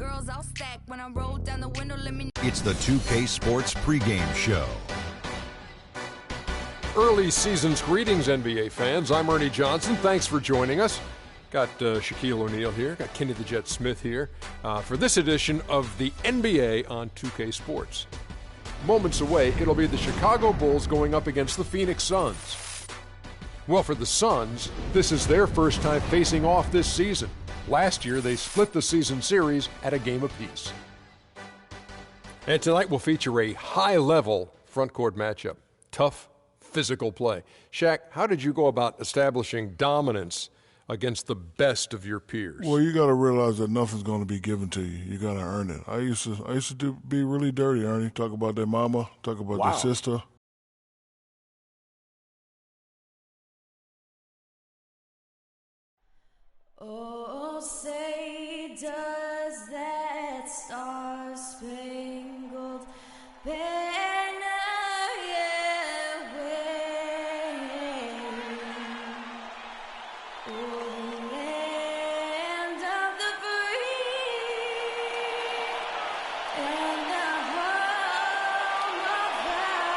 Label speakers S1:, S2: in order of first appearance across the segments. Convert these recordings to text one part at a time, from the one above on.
S1: girls all stacked. When I roll down the window, let me.
S2: It's the 2K Sports pregame show.
S3: Early season's greetings, NBA fans. I'm Ernie Johnson. Thanks for joining us. Got Shaquille O'Neal here. Got Kenny the Jet Smith here for this edition of the NBA on 2K Sports. Moments away, it'll be the Chicago Bulls going up against the Phoenix Suns. Well, for the Suns, this is their first time facing off this season. Last year, they split the season series at a game apiece. And tonight will feature a high-level front-court matchup. Tough, physical play. Shaq, how did you go about establishing dominance against the best of your peers?
S4: Well, you got to realize that nothing's going to be given to you. You got to earn it. I used to be really dirty, Ernie. Talk about their mama, talk about their sister.
S5: Oh, say does that star-spangled banner yet wave o'er the land of the free and the home of the brave.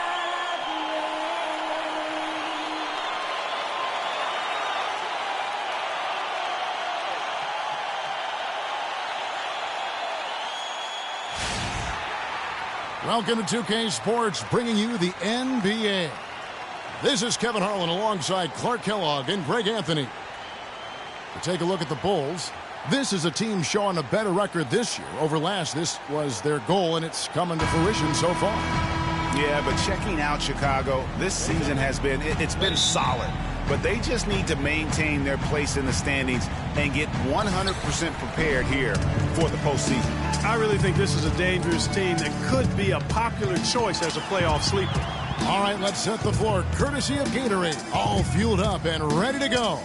S6: Welcome to 2K Sports, bringing you the NBA. This is Kevin Harlan alongside Clark Kellogg and Greg Anthony. To take a look at the Bulls, this is a team showing a better record this year over last. This was their goal, and it's coming to fruition so far.
S7: Yeah, but checking out Chicago, this season has been, it's been solid. But they just need to maintain their place in the standings and get 100% prepared here for the postseason.
S8: I really think this is a dangerous team that could be a popular choice as a playoff sleeper.
S6: All right, let's set the floor. Courtesy of Gatorade, all fueled up and ready to go.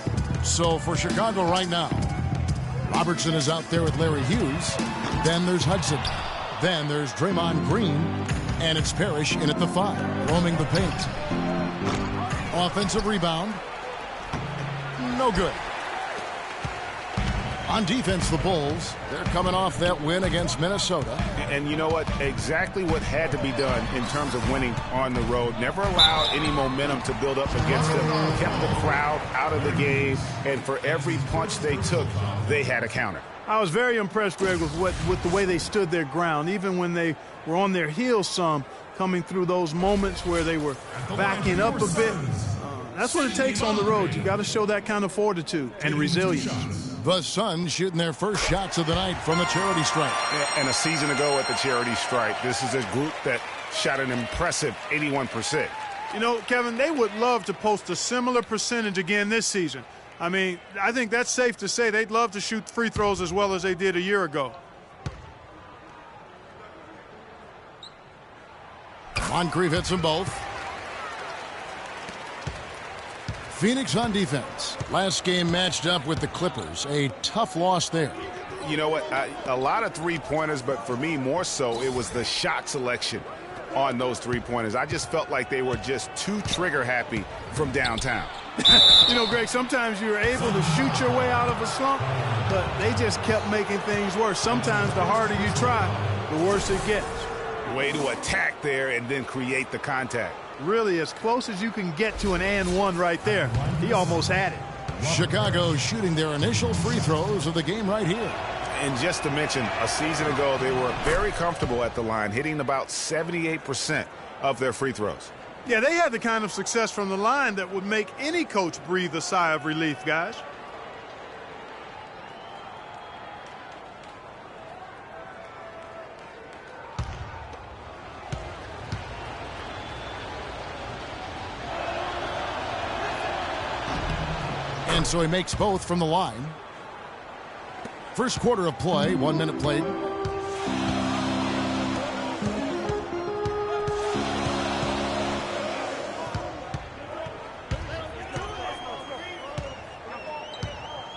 S6: So for Chicago right now, Robertson is out there with Larry Hughes. Then there's Hudson. Then there's Draymond Green. And it's Parrish in at the 5, roaming the paint. Offensive rebound. No good. On defense, the Bulls, they're coming off that win against Minnesota.
S7: And you know what? Exactly what had to be done in terms of winning on the road. Never allowed any momentum to build up against them. Kept the crowd out of the game. And for every punch they took, they had a counter.
S8: I was very impressed, Greg, with the way they stood their ground, even when they were on their heels some, coming through those moments where they were backing up a bit. That's what it takes on the road. You got to show that kind of fortitude and resilience.
S6: The Suns shooting their first shots of the night from the charity stripe.
S7: And a season ago at the charity stripe, this is a group that shot an impressive 81%.
S8: You know, Kevin, they would love to post a similar percentage again this season. I mean, I think that's safe to say they'd love to shoot free throws as well as they did a year ago.
S6: Moncrief hits them both. Phoenix on defense. Last game matched up with the Clippers. A tough loss there.
S7: You know what? A lot of three-pointers, but for me, more so, it was the shot selection on those three-pointers. I just felt like they were just too trigger-happy from downtown.
S8: You know, Greg, sometimes you're able to shoot your way out of a slump, but they just kept making things worse. Sometimes the harder you try, the worse it gets.
S7: Way to attack there and then create the contact.
S8: Really, as close as you can get to an and one right there. He almost had it.
S6: Chicago shooting their initial free throws of the game right here.
S7: And just to mention, a season ago, they were very comfortable at the line, hitting about 78% of their free throws.
S8: Yeah, they had the kind of success from the line that would make any coach breathe a sigh of relief, guys.
S6: And so he makes both from the line. First quarter of play, 1 minute played.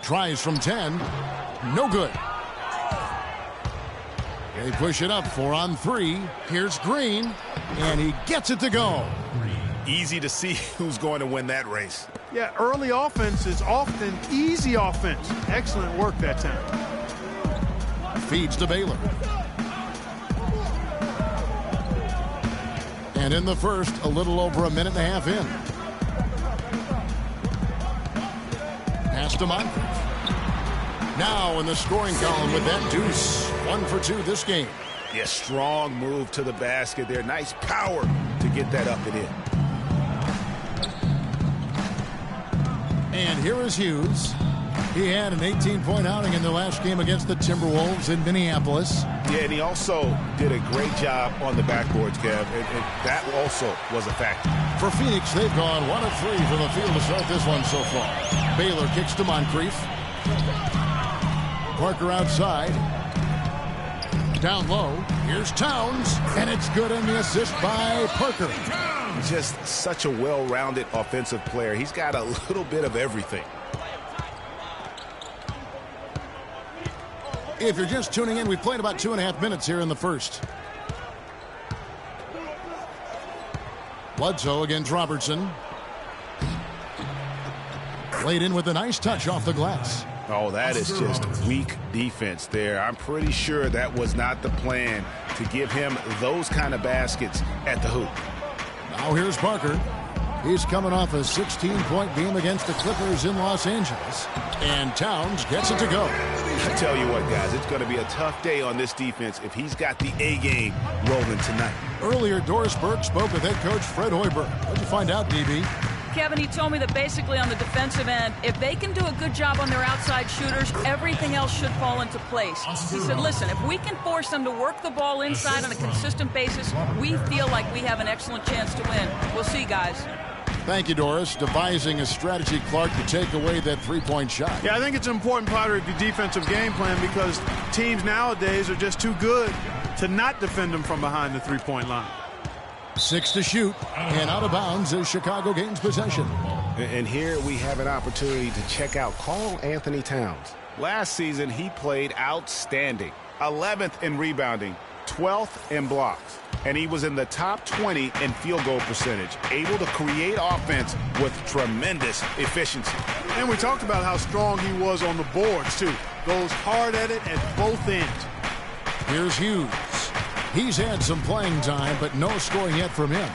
S6: Tries from 10. No good. They push it up 4 on 3. Here's Green. And he gets it to go.
S7: Easy to see who's going to win that race.
S8: Yeah, early offense is often easy offense. Excellent work that time.
S6: feeds to Baylor. And in the first, a little over a minute and a half in. Pass to Moncrief. Now in the scoring column with that deuce. 1 for 2 this game.
S7: Yeah, strong move to the basket there. Nice power to get that up and in.
S6: And here is Hughes. He had an 18-point outing in their last game against the Timberwolves in Minneapolis.
S7: Yeah, and he also did a great job on the backboards, Kev. And that also was a factor.
S6: For Phoenix, they've gone 1 of 3 from the field to start this one so far. Baylor kicks to Moncrief. Parker outside. Down low. Here's Towns. And it's good in the assist by Parker.
S7: Just such a well-rounded offensive player. He's got a little bit of everything.
S6: If you're just tuning in, we've played about 2.5 minutes here in the first. Bledsoe against Robertson. Laid in with a nice touch off the glass.
S7: Oh, that is just weak defense there. I'm pretty sure that was not the plan to give him those kind of baskets at the hoop.
S6: Now here's Parker. He's coming off a 16-point game against the Clippers in Los Angeles. And Towns gets it to go.
S7: I tell you what, guys, it's going to be a tough day on this defense if he's got the A-game rolling tonight.
S6: Earlier, Doris Burke spoke with head coach Fred Hoiberg. What'd you find out, DB?
S9: Kevin, he told me that basically on the defensive end, if they can do a good job on their outside shooters, everything else should fall into place. He said, listen, if we can force them to work the ball inside on a consistent basis, we feel like we have an excellent chance to win. We'll see, guys.
S6: Thank you, Doris. Devising a strategy, Clark, to take away that three-point shot.
S8: Yeah, I think it's an important part of the defensive game plan because teams nowadays are just too good to not defend them from behind the three-point line.
S6: 6 to shoot, and out of bounds as Chicago gains possession.
S7: And here we have an opportunity to check out Karl Anthony Towns. Last season, he played outstanding. 11th in rebounding, 12th in blocks. And he was in the top 20 in field goal percentage, able to create offense with tremendous efficiency.
S8: And we talked about how strong he was on the boards, too. Goes hard at it at both ends.
S6: Here's Hughes. He's had some playing time, but no scoring yet from him.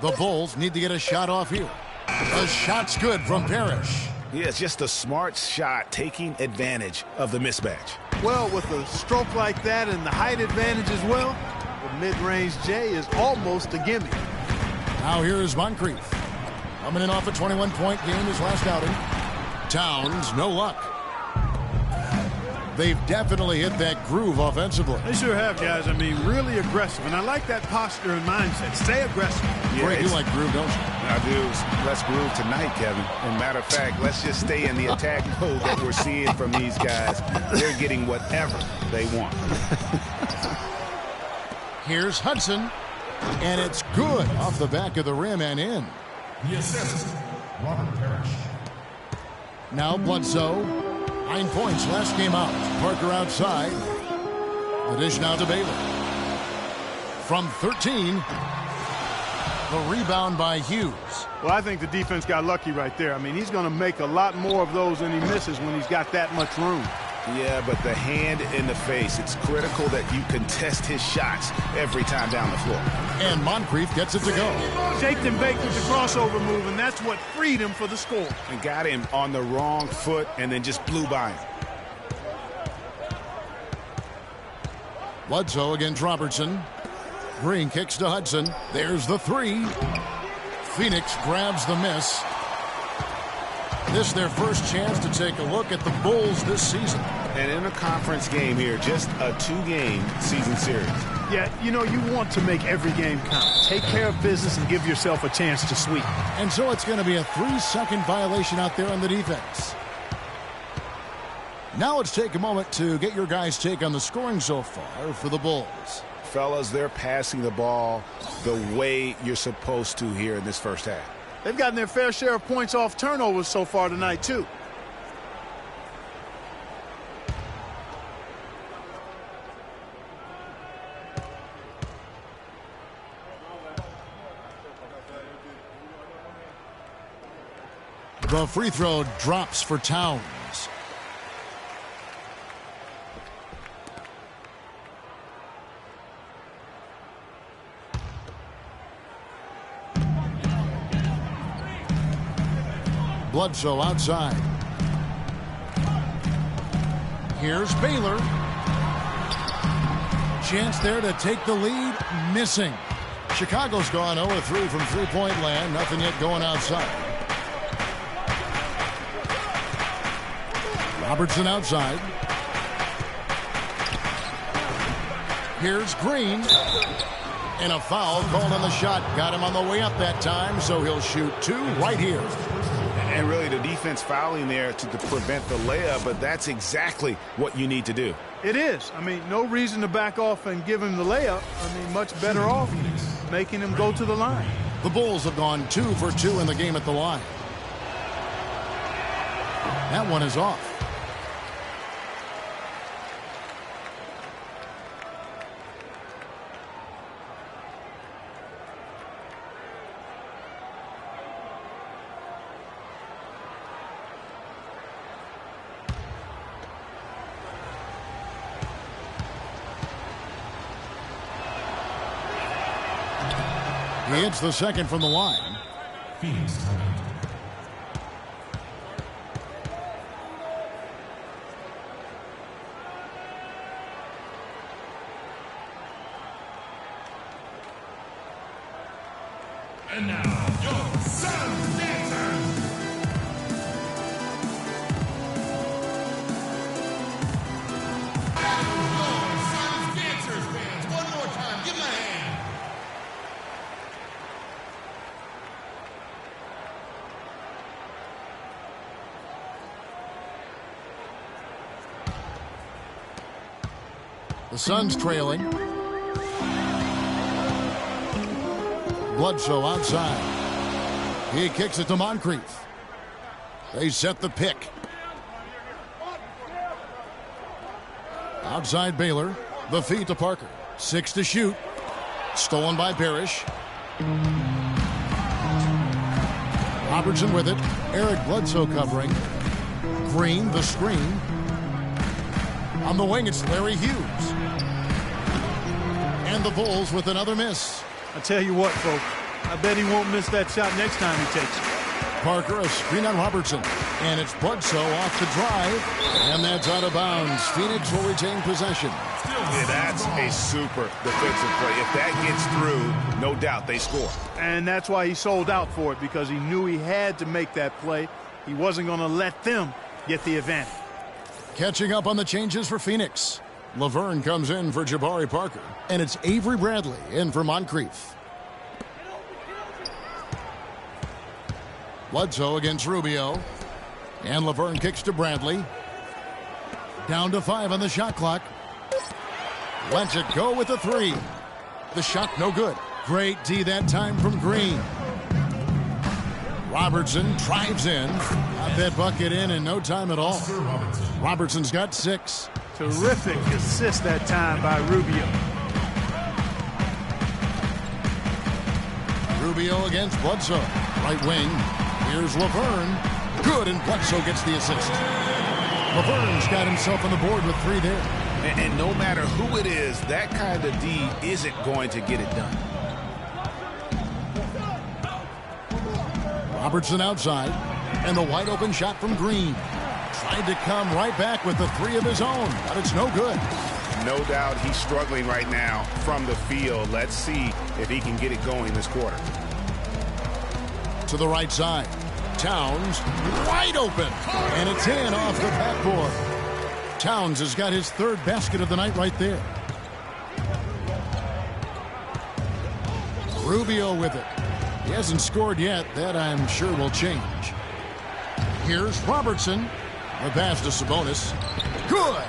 S6: The Bulls need to get a shot off here. The shot's good from Parrish.
S7: Yeah, it's just a smart shot taking advantage of the mismatch.
S8: Well, with a stroke like that and the height advantage as well, the mid-range J is almost a gimme.
S6: Now here's Moncrief. Coming in off a 21-point game his last outing. Towns, no luck. They've definitely hit that groove offensively.
S8: They sure have, guys. I mean, really aggressive. And I like that posture and mindset. Stay aggressive.
S7: Yeah,
S6: Greg, you like groove, don't you?
S7: I do. Let's groove tonight, Kevin. And matter of fact, let's just stay in the attack mode that we're seeing from these guys. They're getting whatever they want.
S6: Here's Hudson. And it's good off the back of the rim and in.
S10: The assist, Robert Parrish.
S6: Now Bledsoe. 9 points last game out. Parker outside. The dish now to Baylor. From 13. The rebound by Hughes.
S8: Well, I think the defense got lucky right there. I mean, he's going to make a lot more of those than he misses when he's got that much room.
S7: Yeah, but the hand in the face, it's critical that you contest his shots every time down the floor.
S6: And Moncrief gets it to go.
S8: Shaked and baked with the crossover move, and that's what freed him for the score.
S7: And got him on the wrong foot and then just blew by him.
S6: Bledsoe against Robertson. Green kicks to Hudson. There's the three. Phoenix grabs the miss. This is their first chance to take a look at the Bulls this season.
S7: And in a conference game here, just a 2-game season series.
S8: Yeah, you know, you want to make every game count. Take care of business and give yourself a chance to sweep.
S6: And so it's going to be a 3-second violation out there on the defense. Now let's take a moment to get your guys' take on the scoring so far for the Bulls.
S7: Fellas, they're passing the ball the way you're supposed to here in this first half.
S8: They've gotten their fair share of points off turnovers so far tonight, too.
S6: The free throw drops for Towns. Bledsoe outside. Here's Baylor. Chance there to take the lead. Missing. Chicago's gone 0-3 from three-point land. Nothing yet going outside. Robertson outside. Here's Green. And a foul called on the shot. Got him on the way up that time, so he'll shoot 2 right here.
S7: And really the defense fouling there to prevent the layup, but that's exactly what you need to do.
S8: It is. I mean, no reason to back off and give him the layup. I mean, much better off making him go to the line.
S6: The Bulls have gone 2 for 2 in the game at the line. That one is off. He hits the second from the line.
S10: Phoenix timeout. And now, your Sun Dancers. Your Sun Dancers fans, one more time, give them a hand.
S6: The Suns trailing. Bledsoe outside. He kicks it to Moncrief. They set the pick. Outside Baylor. The feed to Parker. 6 to shoot. Stolen by Parrish. Robertson with it. Eric Bledsoe covering. Green the screen. On the wing, it's Larry Hughes. And the Bulls with another miss.
S8: I tell you what, folks, I bet he won't miss that shot next time he takes it.
S6: Parker, a screen on Robertson. And it's Bledsoe off the drive. And that's out of bounds. Phoenix will retain possession.
S7: Yeah, that's a super defensive play. If that gets through, no doubt they score.
S8: And that's why he sold out for it, because he knew he had to make that play. He wasn't going to let them get the advantage.
S6: Catching up on the changes for Phoenix. Laverne comes in for Jabari Parker. And it's Avery Bradley in for Moncrief. Bledsoe against Rubio. And Laverne kicks to Bradley. Down to 5 on the shot clock. Lets it go with the 3. The shot no good. Great D that time from Green. Robertson drives in. Got that bucket in no time at all. Robertson's got 6.
S8: Terrific assist that time by Rubio.
S6: Rubio against Bledsoe. Right wing. Here's Laverne. Good, and Bledsoe gets the assist. Laverne's got himself on the board with 3 there.
S7: And no matter who it is, that kind of D isn't going to get it done.
S6: Robertson outside. And the wide open shot from Green. Tried to come right back with the 3 of his own, but it's no good.
S7: No doubt he's struggling right now from the field. Let's see if he can get it going this quarter.
S6: To the right side. Towns wide open. And it's in off the backboard. Towns has got his 3rd basket of the night right there. Rubio with it. He hasn't scored yet. That I'm sure will change. Here's Robertson. The pass to Sabonis. Good.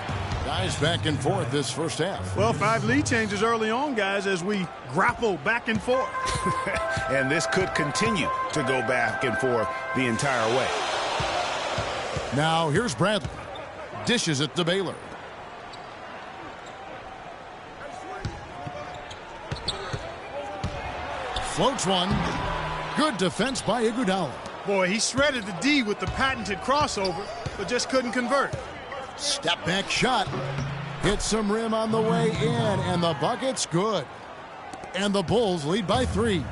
S6: Guys back and forth this first half.
S8: Well, 5 lead changes early on, guys, as we grapple back and forth.
S7: And this could continue to go back and forth the entire way.
S6: Now here's Bradley. Dishes it to Baylor. Floats one. Good defense by Iguodala.
S8: Boy, he shredded the D with the patented crossover, but just couldn't convert.
S6: Step back shot. Hits some rim on the way in, and the bucket's good. And the Bulls lead by 3.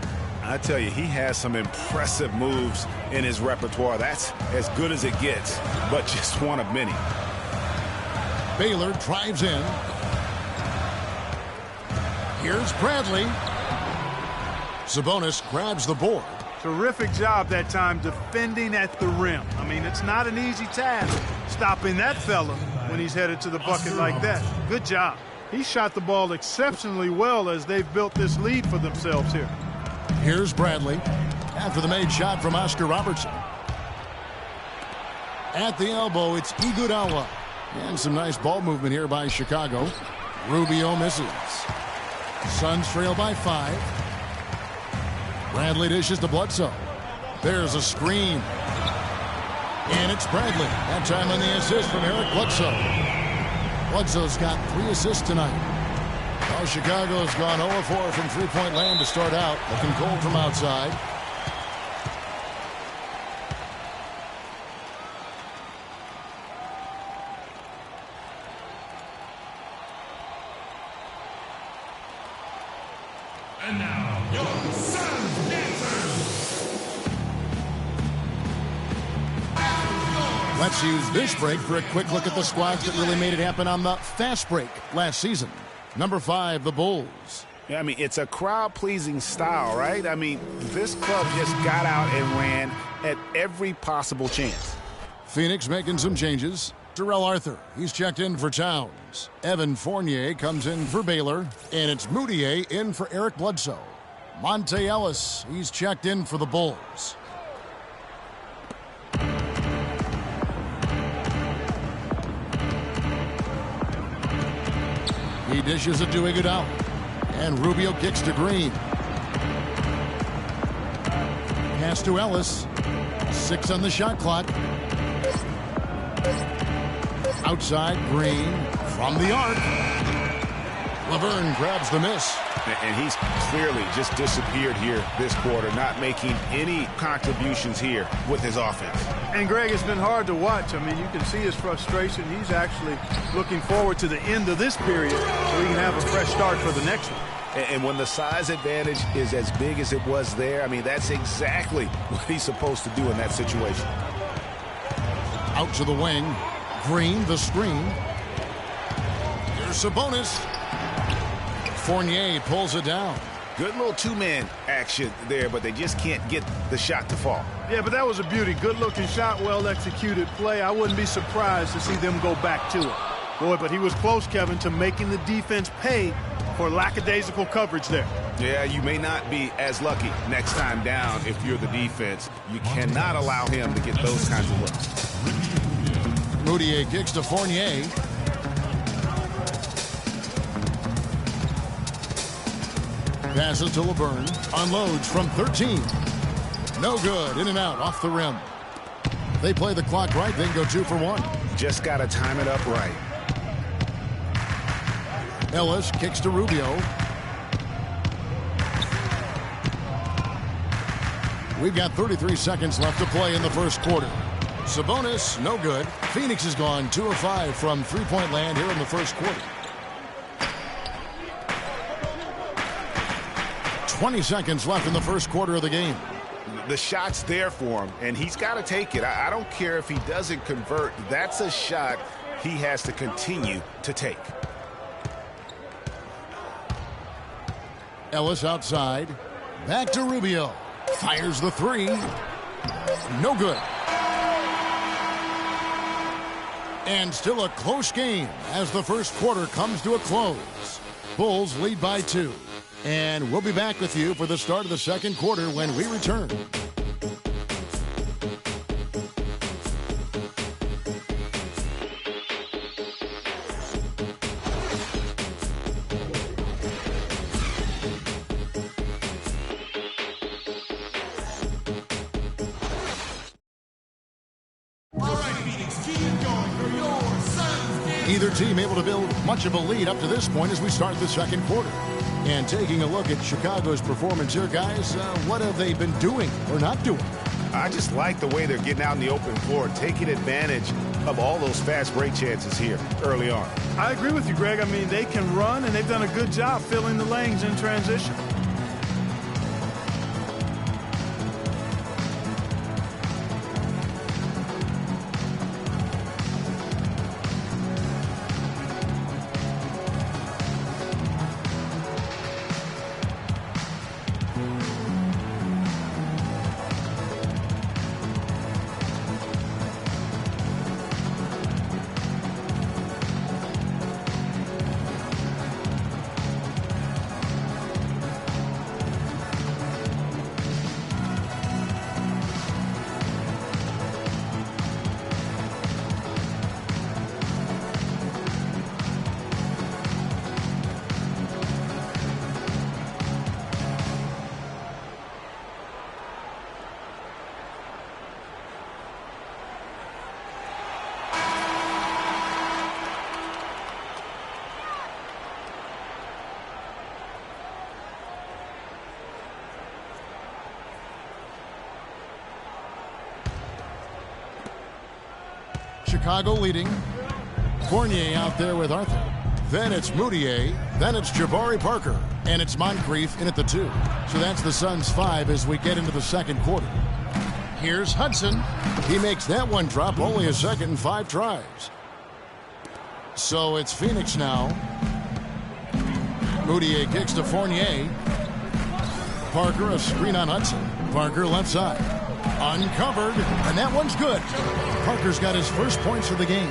S7: I tell you, he has some impressive moves in his repertoire. That's as good as it gets, but just one of many.
S6: Baylor drives in. Here's Bradley. Sabonis grabs the board.
S8: Terrific job that time defending at the rim. I mean, it's not an easy task stopping that fella when he's headed to the bucket like that. Good job. He shot the ball exceptionally well as they've built this lead for themselves here.
S6: Here's Bradley after the made shot from Oscar Robertson. At the elbow, it's Iguodala. And some nice ball movement here by Chicago. Rubio misses. Suns trail by 5. Bradley dishes to Bledsoe. There's a screen. And it's Bradley. That time on the assist from Eric Bledsoe. Bledsoe's got 3 assists tonight. Well, Chicago's gone 0-4 from three-point land to start out. Looking cold from outside.
S10: And now, your Suns dancers.
S6: Let's use this break for a quick look at the squads that really made it happen on the fast break last season. Number 5, the Bulls.
S7: Yeah, I mean, it's a crowd-pleasing style, right? I mean, this club just got out and ran at every possible chance.
S6: Phoenix making some changes. Terrell Arthur, he's checked in for Towns. Evan Fournier comes in for Baylor. And it's Moutier in for Eric Bledsoe. Monte Ellis, he's checked in for the Bulls. He dishes it to Iguodala. And Rubio kicks to Green. Pass to Ellis. 6 on the shot clock. Outside, Green from the arc. Laverne grabs the miss.
S7: And he's clearly just disappeared here this quarter, not making any contributions here with his offense.
S8: And, Greg, it's been hard to watch. I mean, you can see his frustration. He's actually looking forward to the end of this period so he can have a fresh start for the next one.
S7: And when the size advantage is as big as it was there, I mean, that's exactly what he's supposed to do in that situation.
S6: Out to the wing. Green, the screen. Here's Sabonis. Fournier pulls it down.
S7: Good little two-man action there, but they just can't get the shot to fall.
S8: Yeah, but that was a beauty. Good-looking shot, well-executed play. I wouldn't be surprised to see them go back to it. Boy, but he was close, Kevin, to making the defense pay for lackadaisical coverage there.
S7: Yeah, you may not be as lucky next time down if you're the defense. You cannot allow him to get those kinds of looks.
S6: Moutier kicks to Fournier. Passes to Laverne. Unloads from 13. No good. In and out. Off the rim. They play the clock right. Then go 2 for 1.
S7: Just got to time it up right.
S6: Ellis kicks to Rubio. We've got 33 seconds left to play in the first quarter. Sabonis, no good. Phoenix has gone 2 of 5 from three-point land here in the first quarter. 20 seconds left in the first quarter of the game.
S7: The shot's there for him, and he's got to take it. I don't care if he doesn't convert. That's a shot he has to continue to take.
S6: Ellis outside. Back to Rubio. Fires the 3. No good. And still a close game as the first quarter comes to a close. Bulls lead by 2. And we'll be back with you for the start of the second quarter when we return. Either team able to build much of a lead up to this point as we start the second quarter. And taking a look at Chicago's performance here, guys, what have they been doing or not doing?
S7: I just like the way they're getting out in the open floor, taking advantage of all those fast break chances here early on.
S8: I agree with you, Greg. I mean, they can run, and they've done a good job filling the lanes in transition.
S6: Chicago leading. Fournier out there with Arthur. Then it's Moutier. Then it's Jabari Parker. And it's Moncrief in at the 2. So that's the Suns' 5 as we get into the second quarter. Here's Hudson. He makes that one drop, only a second and 5 tries. So it's Phoenix now. Moutier kicks to Fournier. Parker, a screen on Hudson. Parker left side. Uncovered, and that one's good. Parker's got his first points of the game.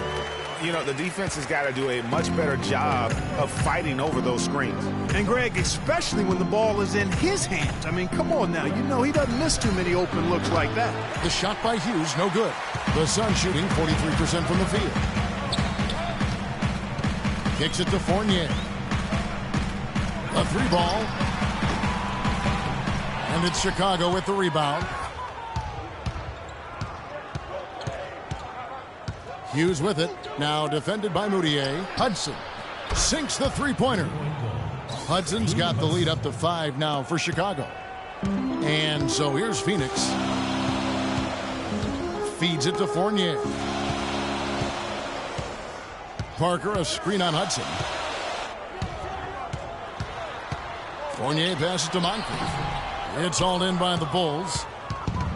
S7: You know, the defense has got to do a much better job of fighting over those screens.
S8: And, Greg, especially when the ball is in his hands. I mean, come on now. You know he doesn't miss too many open looks like that.
S6: The shot by Hughes, no good. The Suns shooting 43% from the field. Kicks it to Fournier. A 3-ball. And it's Chicago with the rebound. Hughes with it. Now defended by Moutier. Hudson sinks the 3-pointer. Hudson's got the lead up to 5 now for Chicago. And so here's Phoenix. Feeds it to Fournier. Parker, a screen on Hudson. Fournier passes to Moncrief. It's hauled in by the Bulls.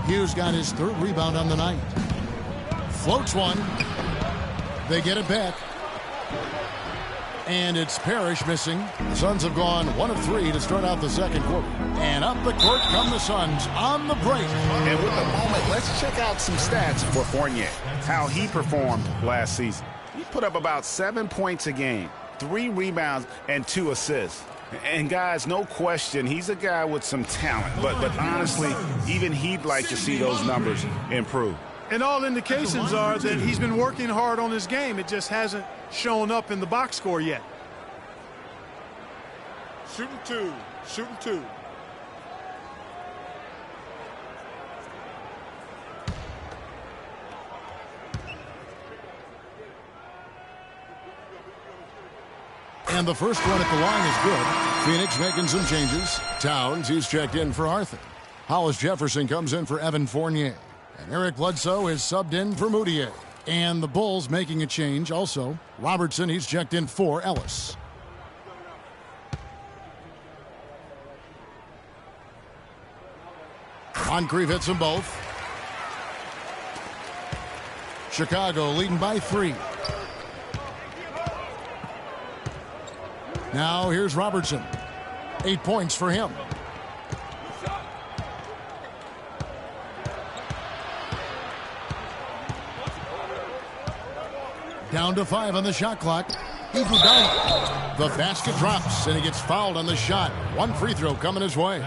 S6: Hughes got his 3rd rebound on the night. Floats one. They get it back. And it's Parrish missing. The Suns have gone 1 of 3 to start out the second quarter. And up the court come the Suns on the break.
S7: And with the moment, let's check out some stats for Fournier. How he performed last season. He put up about 7 points a game, 3 rebounds, and 2 assists. And guys, no question, he's a guy with some talent. But honestly, even he'd like to see those numbers improve.
S8: And all indications are that he's been working hard on his game. It just hasn't shown up in the box score yet.
S4: Shooting 2. Shooting 2.
S6: And the first run at the line is good. Phoenix making some changes. Towns, he's checked in for Arthur. Hollis Jefferson comes in for Evan Fournier. And Eric Bledsoe is subbed in for Moutier. And the Bulls making a change also. Robertson, he's checked in for Ellis. Moncrief hits them both. Chicago leading by 3. Now here's Robertson. 8 points for him. Down to 5 on the shot clock. Iguodala. The basket drops, and he gets fouled on the shot. 1 free throw coming his way.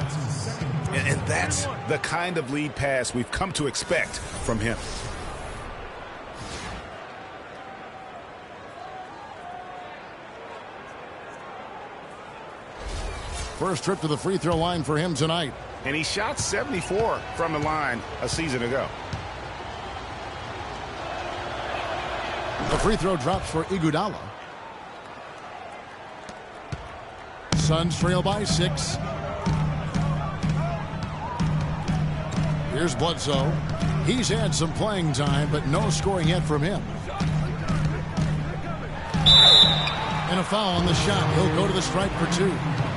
S7: And that's the kind of lead pass we've come to expect from him.
S6: First trip to the free throw line for him tonight.
S7: And he shot 74 from the line a season ago.
S6: The free throw drops for Iguodala. Suns trail by 6. Here's Bledsoe. He's had some playing time, but no scoring yet from him. And a foul on the shot. He'll go to the stripe for 2.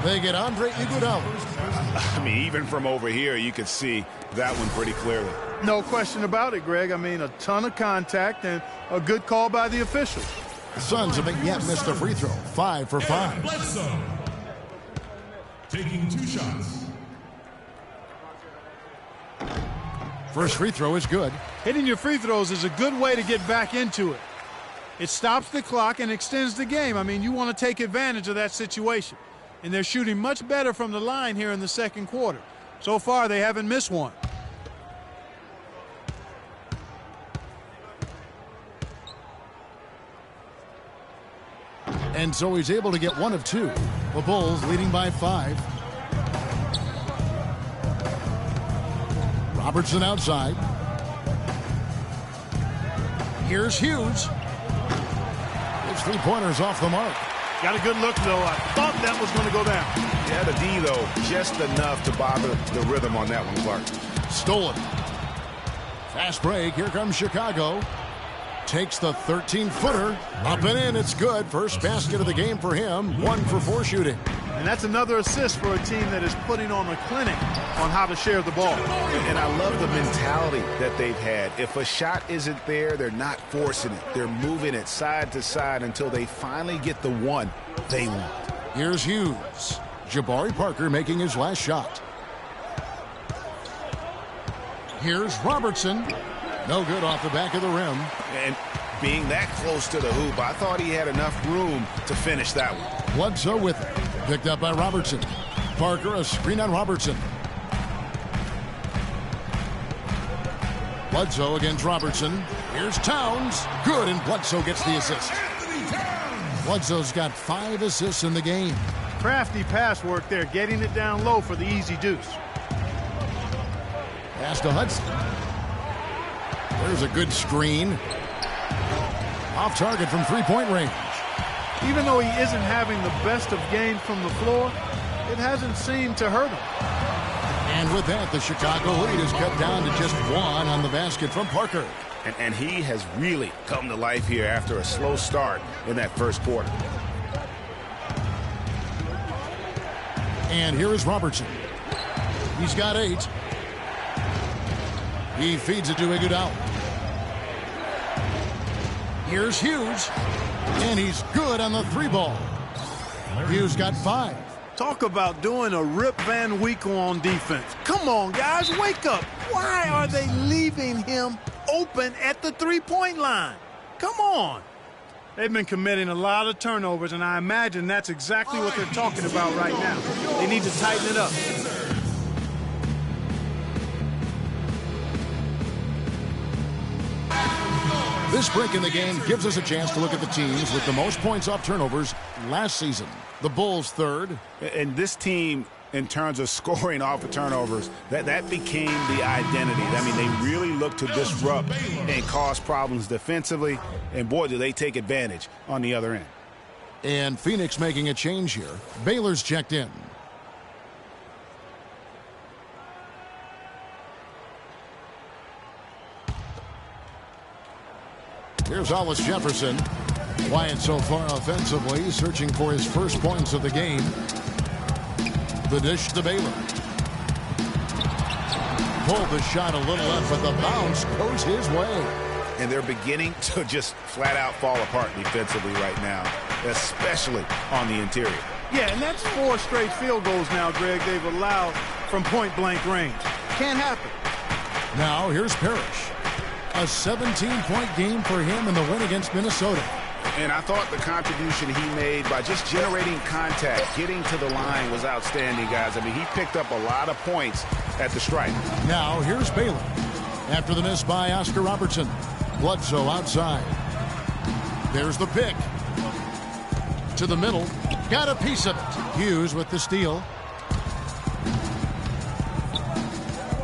S6: They get Andre Iguodala.
S7: I mean, even from over here, you could see that one pretty clearly.
S8: No question about it, Greg. I mean, a ton of contact and a good call by the official.
S6: Suns haven't yet missed a free throw. 5 for 5.
S10: Bledsoe taking 2 shots.
S6: First free throw is good.
S8: Hitting your free throws is a good way to get back into it. It stops the clock and extends the game. I mean, you want to take advantage of that situation. And they're shooting much better from the line here in the second quarter. So far, they haven't missed one.
S6: And so he's able to get 1 of 2. The Bulls leading by 5. Robertson outside. Here's Hughes. His 3-pointers off the mark.
S8: Got a good look, though. I thought that was going to go down.
S7: Yeah, the D, though, just enough to bother the rhythm on that one, Clark.
S6: Stolen. Fast break. Here comes Chicago. Takes the 13-footer. Up and in. It's good. First basket of the game for him. 1 for 4 shooting.
S8: And that's another assist for a team that is putting on a clinic on how to share the ball.
S7: And I love the mentality that they've had. If a shot isn't there, they're not forcing it. They're moving it side to side until they finally get the one they want.
S6: Here's Hughes. Jabari Parker making his last shot. Here's Robertson. No good off the back of the rim.
S7: And being that close to the hoop, I thought he had enough room to finish that one.
S6: Bledsoe with it. Picked up by Robertson. Parker, a screen on Robertson. Bledsoe against Robertson. Here's Towns. Good, and Bledsoe gets the assist. Bledsoe's got 5 assists in the game.
S8: Crafty pass work there, getting it down low for the easy deuce.
S6: Pass to Hudson. There's a good screen. Off target from 3-point range.
S8: Even though he isn't having the best of games from the floor, it hasn't seemed to hurt him.
S6: And with that, the Chicago lead is cut down to just 1 on the basket from Parker.
S7: And he has really come to life here after a slow start in that first quarter.
S6: And here is Robertson. He's got 8. He feeds it to Iguodala. Here's Hughes. And he's good on the 3-ball. Hughes got 5.
S8: Talk about doing a Rip Van Winkle on defense. Come on, guys, wake up. Why are they leaving him open at the 3-point line? Come on. They've been committing a lot of turnovers, and I imagine that's exactly what they're talking about right now. They need to tighten it up.
S6: This break in the game gives us a chance to look at the teams with the most points off turnovers last season. The Bulls 3rd.
S7: And this team, in terms of scoring off of turnovers, that became the identity. I mean, they really look to disrupt and cause problems defensively. And, boy, do they take advantage on the other end.
S6: And Phoenix making a change here. Baylor's checked in. Here's Hollis Jefferson. Quiet so far offensively, searching for his first points of the game. The dish to Baylor. Pulled the shot a little left, but the bounce goes his way.
S7: And they're beginning to just flat out fall apart defensively right now, especially on the interior.
S8: Yeah, and that's 4 straight field goals now, Greg, they've allowed from point-blank range. Can't happen.
S6: Now here's Parrish. A 17-point game for him in the win against Minnesota.
S7: And I thought the contribution he made by just generating contact, getting to the line was outstanding, guys. I mean, he picked up a lot of points at the stripe.
S6: Now here's Baylor. After the miss by Oscar Robertson. Bledsoe outside. There's the pick. To the middle. Got a piece of it. Hughes with the steal.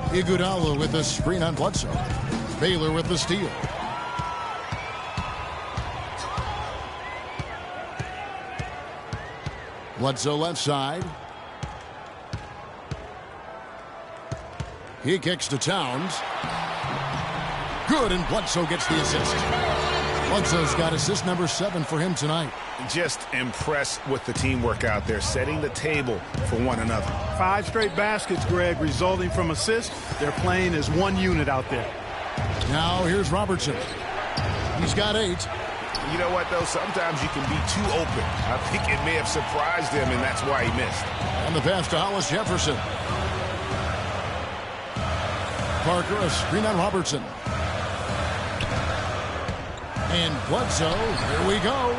S6: Iguodala with the screen on Bledsoe. Baylor with the steal. Bledsoe left side. He kicks to Towns. Good, and Bledsoe gets the assist. Bledsoe's got assist number 7 for him tonight.
S7: Just impressed with the teamwork out there, setting the table for one another.
S8: 5 straight baskets, Greg, resulting from assists. They're playing as one unit out there.
S6: Now here's Robertson. He's got 8.
S7: You know what, though? Sometimes you can be too open. I think it may have surprised him, and that's why he missed.
S6: And the pass to Hollis Jefferson. Parker, a screen on Robertson. And Bledsoe, here we go.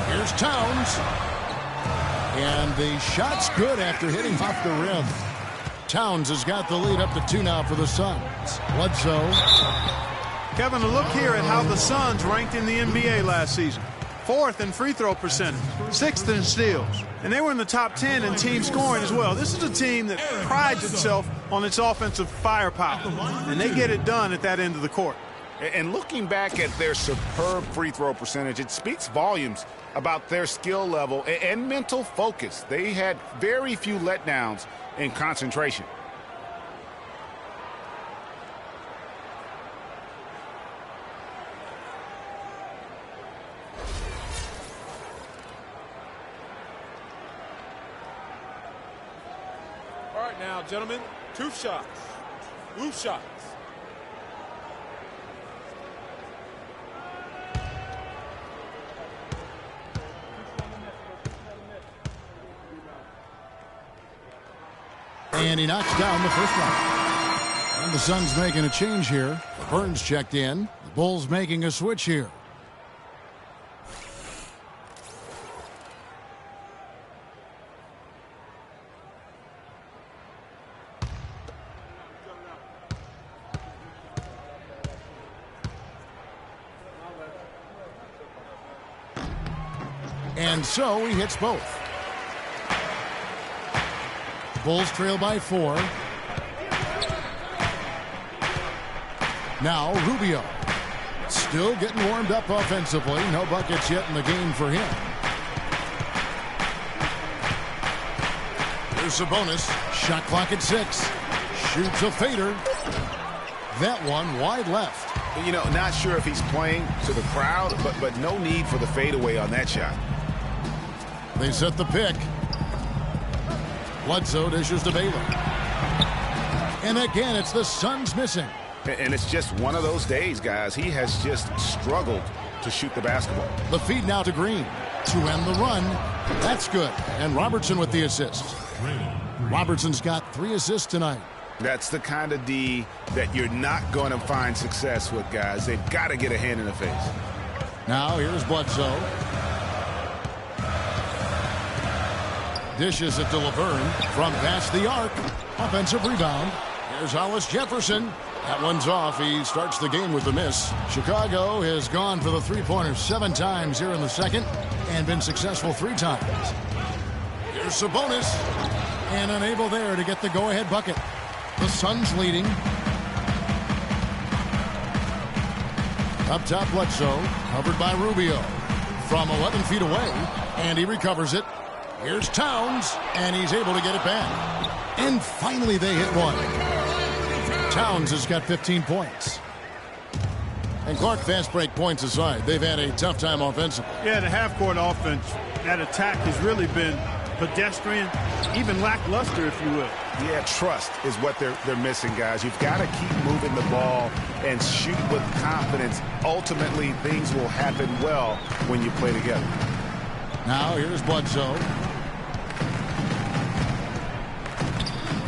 S6: Here's Towns. And the shot's good after hitting off the rim. Towns has got the lead up to 2 now for the Suns. Bledsoe.
S8: Kevin, a look here at how the Suns ranked in the NBA last season. 4th in free throw percentage, 6th in steals. And they were in the top 10 in team scoring as well. This is a team that prides itself on its offensive firepower. And they get it done at that end of the court.
S7: And looking back at their superb free throw percentage, it speaks volumes about their skill level and mental focus. They had very few letdowns in concentration.
S11: All right, now, gentlemen, 2 shots. 2 shots.
S6: And he knocks down the first one. And the Suns making a change here. Burns checked in. The Bulls making a switch here. And so he hits both. Bulls trail by 4. Now Rubio. Still getting warmed up offensively. No buckets yet in the game for him. Here's Sabonis. Shot clock at 6. Shoots a fader. That one wide left.
S7: You know, not sure if he's playing to the crowd, but no need for the fadeaway on that shot.
S6: They set the pick. Bledsoe dishes to Baylor. And again, it's the Suns missing.
S7: And it's just one of those days, guys. He has just struggled to shoot the basketball.
S6: The feed now to Green to end the run. That's good. And Robertson with the assist. Robertson's got 3 assists tonight.
S7: That's the kind of D that you're not going to find success with, guys. They've got to get a hand in the face.
S6: Now here's Bledsoe. Dishes it to Laverne from past the arc. Offensive rebound. Here's Hollis Jefferson. That one's off. He starts the game with a miss. Chicago has gone for the 3-pointers 7 times here in the second and been successful 3 times. Here's Sabonis. And unable there to get the go-ahead bucket. The Suns leading. Up top, Bledsoe. Covered by Rubio. From 11 feet away. And he recovers it. Here's Towns, and he's able to get it back. And finally they hit one. Towns has got 15 points. And Clark, fast break points aside, they've had a tough time offensively.
S8: Yeah, the half-court offense, that attack has really been pedestrian, even lackluster, if you will.
S7: Yeah, trust is what they're missing, guys. You've got to keep moving the ball and shoot with confidence. Ultimately, things will happen well when you play together.
S6: Now here's Bledsoe.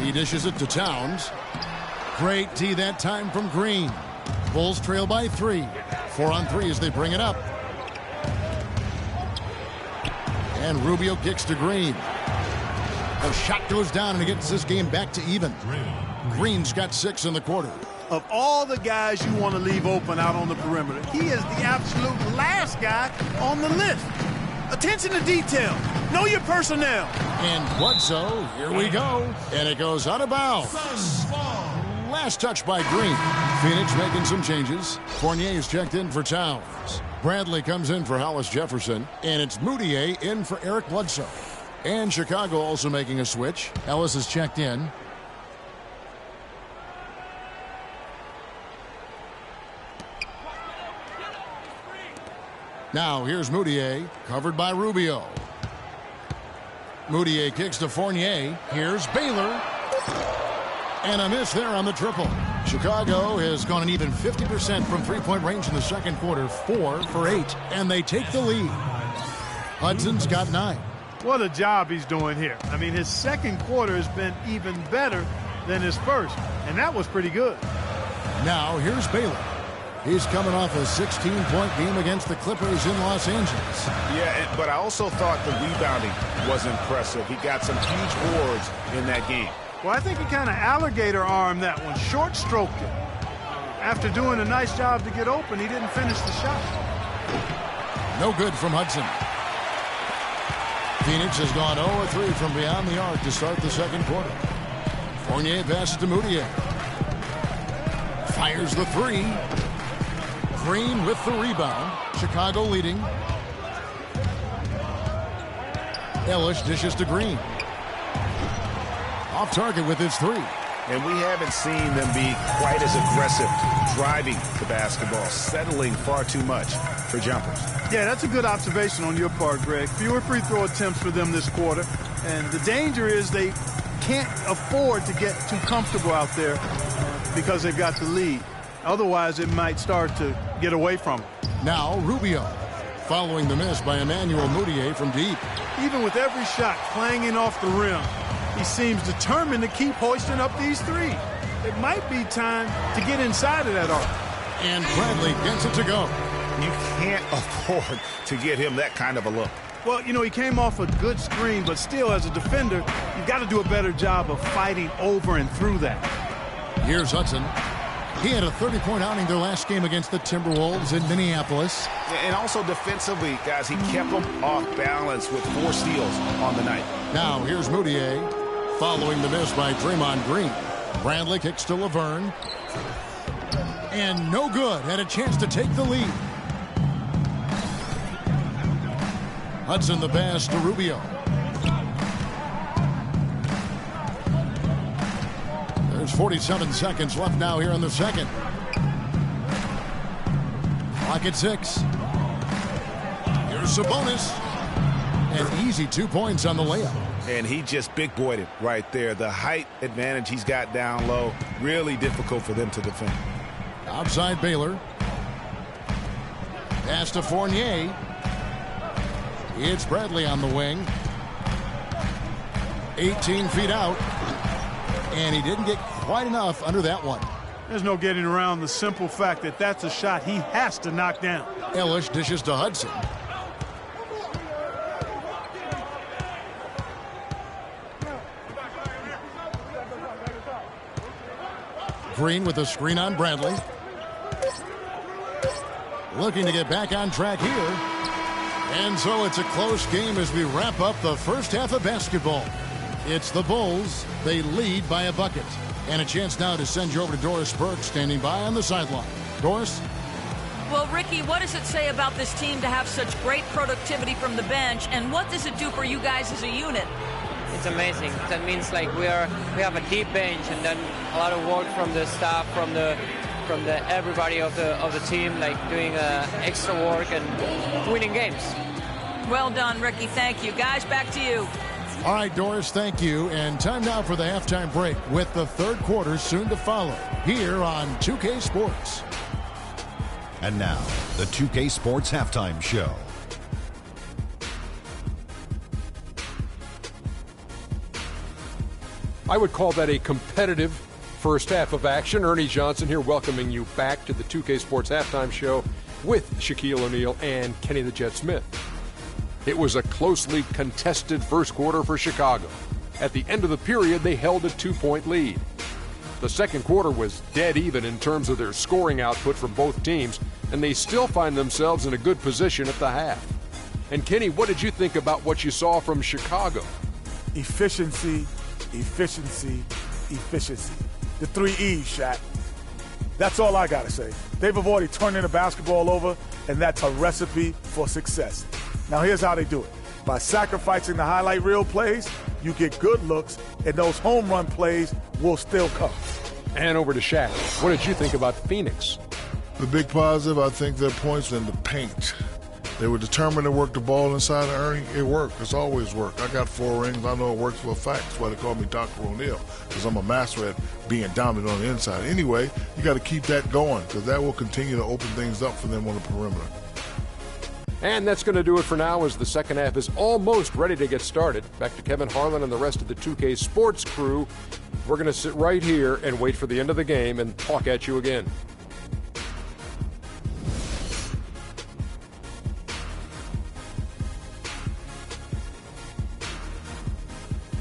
S6: He dishes it to Towns. Great D that time from Green. Bulls trail by 3. 4 on 3 as they bring it up. And Rubio kicks to Green. The shot goes down and it gets this game back to even. Green's got 6 in the quarter.
S8: Of all the guys you want to leave open out on the perimeter, he is the absolute last guy on the list. Attention to detail. Know your personnel.
S6: And Bledsoe, here we go. And it goes out of bounds. Last touch by Green. Phoenix making some changes. Fournier is checked in for Towns. Bradley comes in for Hollis Jefferson. And it's Moutier in for Eric Bledsoe. And Chicago also making a switch. Ellis is checked in. Now here's Moutier, covered by Rubio. Moutier kicks to Fournier. Here's Baylor. And a miss there on the triple. Chicago has gone an even 50% from three-point range in the second quarter, 4 for 8. And they take the lead. Hudson's got 9.
S8: What a job he's doing here. I mean, his second quarter has been even better than his first. And that was pretty good.
S6: Now here's Baylor. He's coming off a 16-point game against the Clippers in Los Angeles.
S7: Yeah, but I also thought the rebounding was impressive. He got some huge boards in that game.
S8: Well, I think he kind of alligator armed that one, short stroked it. After doing a nice job to get open, he didn't finish the shot.
S6: No good from Hudson. Phoenix has gone 0-3 from beyond the arc to start the second quarter. Fournier passes to Moutier. Fires the three. Green with the rebound. Chicago leading. Ellis dishes to Green. Off target with his three.
S7: And we haven't seen them be quite as aggressive driving the basketball, settling far too much for jumpers.
S8: Yeah, that's a good observation on your part, Greg. Fewer free throw attempts for them this quarter. And the danger is they can't afford to get too comfortable out there because they've got the lead. Otherwise, it might start to get away from them.
S6: Now Rubio, following the miss by Emmanuel Moutier from deep.
S8: Even with every shot clanging off the rim, he seems determined to keep hoisting up these three. It might be time to get inside of that arc.
S6: And Bradley gets it to go.
S7: You can't afford to get him that kind of a look.
S8: Well, you know, he came off a good screen, but still, as a defender, you've got to do a better job of fighting over and through that.
S6: Here's Hudson. He had a 30-point outing their last game against the Timberwolves in Minneapolis.
S7: And also defensively, guys, he kept them off balance with 4 steals on the night.
S6: Now here's Moutier, following the miss by Draymond Green. Bradley kicks to Laverne. And no good. Had a chance to take the lead. Hudson the pass to Rubio. There's 47 seconds left now here in the second. Clock at 6. Here's Sabonis. An easy 2 points on the layup.
S7: And he just big-boyed it right there. The height advantage he's got down low, really difficult for them to defend.
S6: Outside Baylor. Pass to Fournier. It's Bradley on the wing. 18 feet out. And he didn't get quite enough under that one.
S8: There's no getting around the simple fact that that's a shot he has to knock down.
S6: Ellis dishes to Hudson. Green with a screen on Bradley. Looking to get back on track here. And so it's a close game as we wrap up the first half of basketball. It's the Bulls. They lead by a bucket. And a chance now to send you over to Doris Burke, standing by on the sideline. Doris?
S9: Well, Ricky, what does it say about this team to have such great productivity from the bench, and what does it do for you guys as a unit?
S12: It's amazing. That means like we have a deep bench, and then a lot of work from the staff, from the everybody of the team, like doing extra work and winning games.
S9: Well done, Ricky. Thank you. Guys, back to you.
S6: All right, Doris, thank you. And time now for the halftime break with the third quarter soon to follow here on 2K Sports.
S2: And now, the 2K Sports Halftime Show.
S3: I would call that a competitive first half of action. Ernie Johnson here welcoming you back to the 2K Sports Halftime Show with Shaquille O'Neal and Kenny the Jet Smith. It was a closely contested first quarter for Chicago. At the end of the period, they held a 2-point lead. The second quarter was dead even in terms of their scoring output from both teams, and they still find themselves in a good position at the half. And Kenny, what did you think about what you saw from Chicago?
S13: Efficiency, efficiency, efficiency. The 3 E's, Shaq. That's all I got to say. They've avoided turning the basketball over, and that's a recipe for success. Now, here's how they do it. By sacrificing the highlight reel plays, you get good looks, and those home run plays will still come.
S3: And over to Shaq. What did you think about Phoenix?
S4: The big positive, I think their points in the paint. They were determined to work the ball inside of Ernie. It worked. It's always worked. I got 4 rings. I know it works for a fact. That's why they call me Dr. O'Neal, because I'm a master at being dominant on the inside. Anyway, you got to keep that going, because that will continue to open things up for them on the perimeter.
S3: And that's going to do it for now, as the second half is almost ready to get started. Back to Kevin Harlan and the rest of the 2K Sports crew. We're going to sit right here and wait for the end of the game and talk at you again.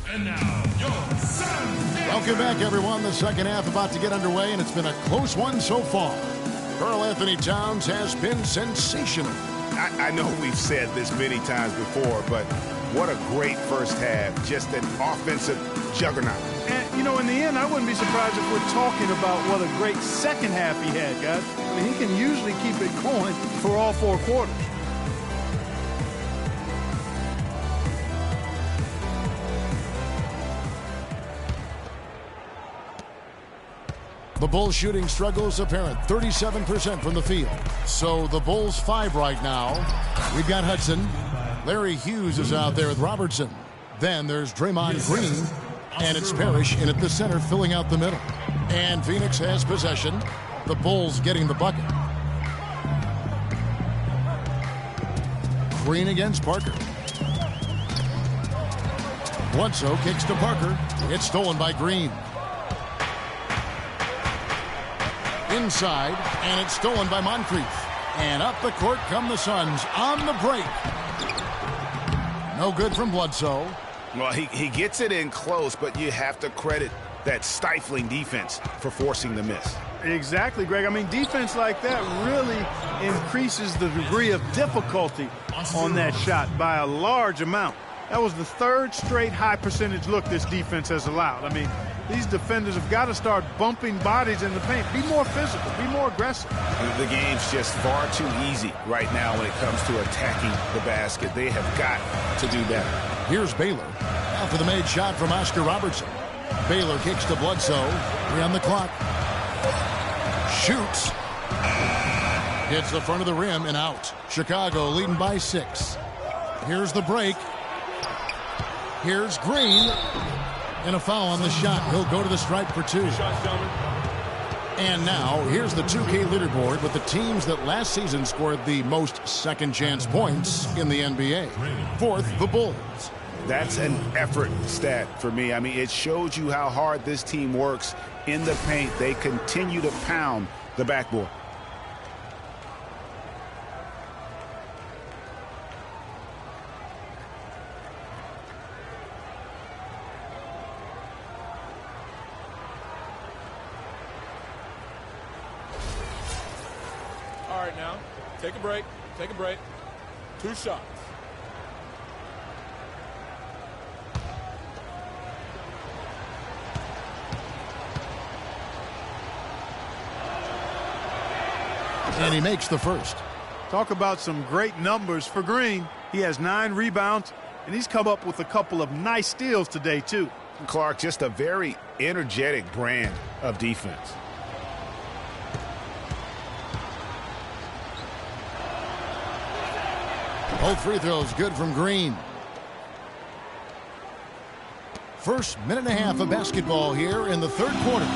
S10: And now, your Suns.
S6: Welcome back, everyone. The second half about to get underway, and it's been a close one so far. Karl Anthony Towns has been sensational.
S7: I know we've said this many times before, but what a great first half. Just an offensive juggernaut.
S8: And, you know, in the end, I wouldn't be surprised if we're talking about what a great second half he had, guys. I mean, he can usually keep it going for all 4 quarters.
S6: The Bulls shooting struggles apparent, 37% from the field. So the Bulls 5 right now. We've got Hudson. Larry Hughes is out there with Robertson. Then there's Draymond Green. And it's Parrish in at the center, filling out the middle. And Phoenix has possession. The Bulls getting the bucket. Green against Parker. Bledsoe kicks to Parker. It's stolen by Green. Inside, and it's stolen by Moncrief. And up the court come the Suns on the break. No good from Bledsoe.
S7: Well, he gets it in close, but you have to credit that stifling defense for forcing the miss.
S8: Exactly, Greg. I mean, defense like that really increases the degree of difficulty on that shot by a large amount. That was the 3rd straight high percentage look this defense has allowed. I mean, these defenders have got to start bumping bodies in the paint. Be more physical. Be more aggressive.
S7: The game's just far too easy right now when it comes to attacking the basket. They have got to do better.
S6: Here's Baylor. After the made shot from Oscar Robertson. Baylor kicks to Bledsoe. 3 on the clock. Shoots. Hits the front of the rim and out. Chicago leading by 6. Here's the break. Here's Green. And a foul on the shot. He'll go to the stripe for 2. And now, here's the 2K leaderboard with the teams that last season scored the most second-chance points in the NBA. 4th, the Bulls.
S7: That's an effort stat for me. I mean, it shows you how hard this team works in the paint. They continue to pound the backboard.
S11: All right, now, take a break. Take a break. 2 shots.
S6: And he makes the first.
S8: Talk about some great numbers for Green. He has 9 rebounds, and he's come up with a couple of nice steals today, too.
S7: Clark, just a very energetic brand of defense.
S6: Both free throws good from Green. First minute and a half of basketball here in the 3rd quarter.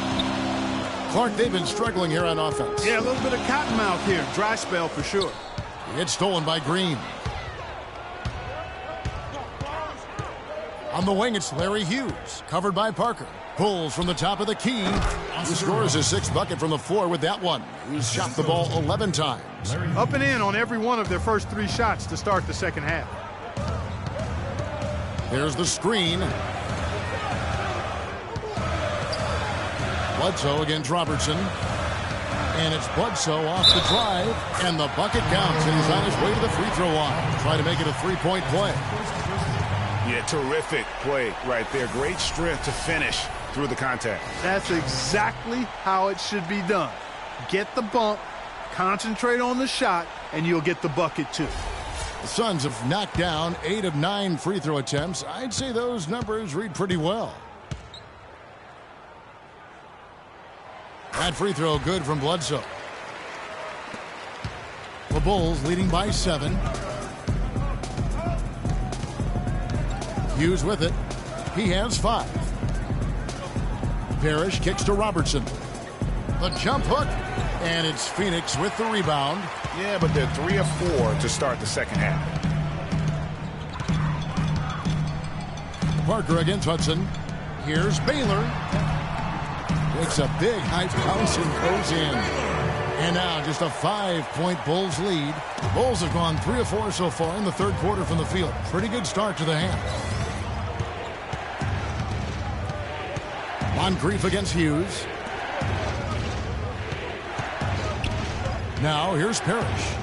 S6: Clark, they've been struggling here on offense.
S8: Yeah, a little bit of cottonmouth here. Dry spell for sure.
S6: It's stolen by Green. On the wing, it's Larry Hughes, covered by Parker. Pulls from the top of the key. He scores his 6th bucket from the floor with that one. He's shot the ball 11 times.
S8: Up and in on every one of their first 3 shots to start the second half.
S6: There's the screen. Bledsoe against Robertson. And it's Bledsoe off the drive. And the bucket counts. And he's on his way to the free throw line. Try to make it a 3-point play.
S7: Yeah, terrific play right there. Great strength to finish through the contact.
S8: That's exactly how it should be done. Get the bump, concentrate on the shot, and you'll get the bucket too.
S6: The Suns have knocked down 8 of 9 free throw attempts. I'd say those numbers read pretty well. That free throw good from Bledsoe. The Bulls leading by 7. Hughes with it. He has 5. Parrish kicks to Robertson. The jump hook, and it's Phoenix with the rebound.
S7: Yeah, but they're 3 of 4 to start the second half.
S6: Parker against Hudson. Here's Baylor. Makes a big high bounce and goes in. And now just a 5-point Bulls lead. The Bulls have gone 3 of 4 so far in the third quarter from the field. Pretty good start to the half. Moncrief against Hughes. Now here's Parrish.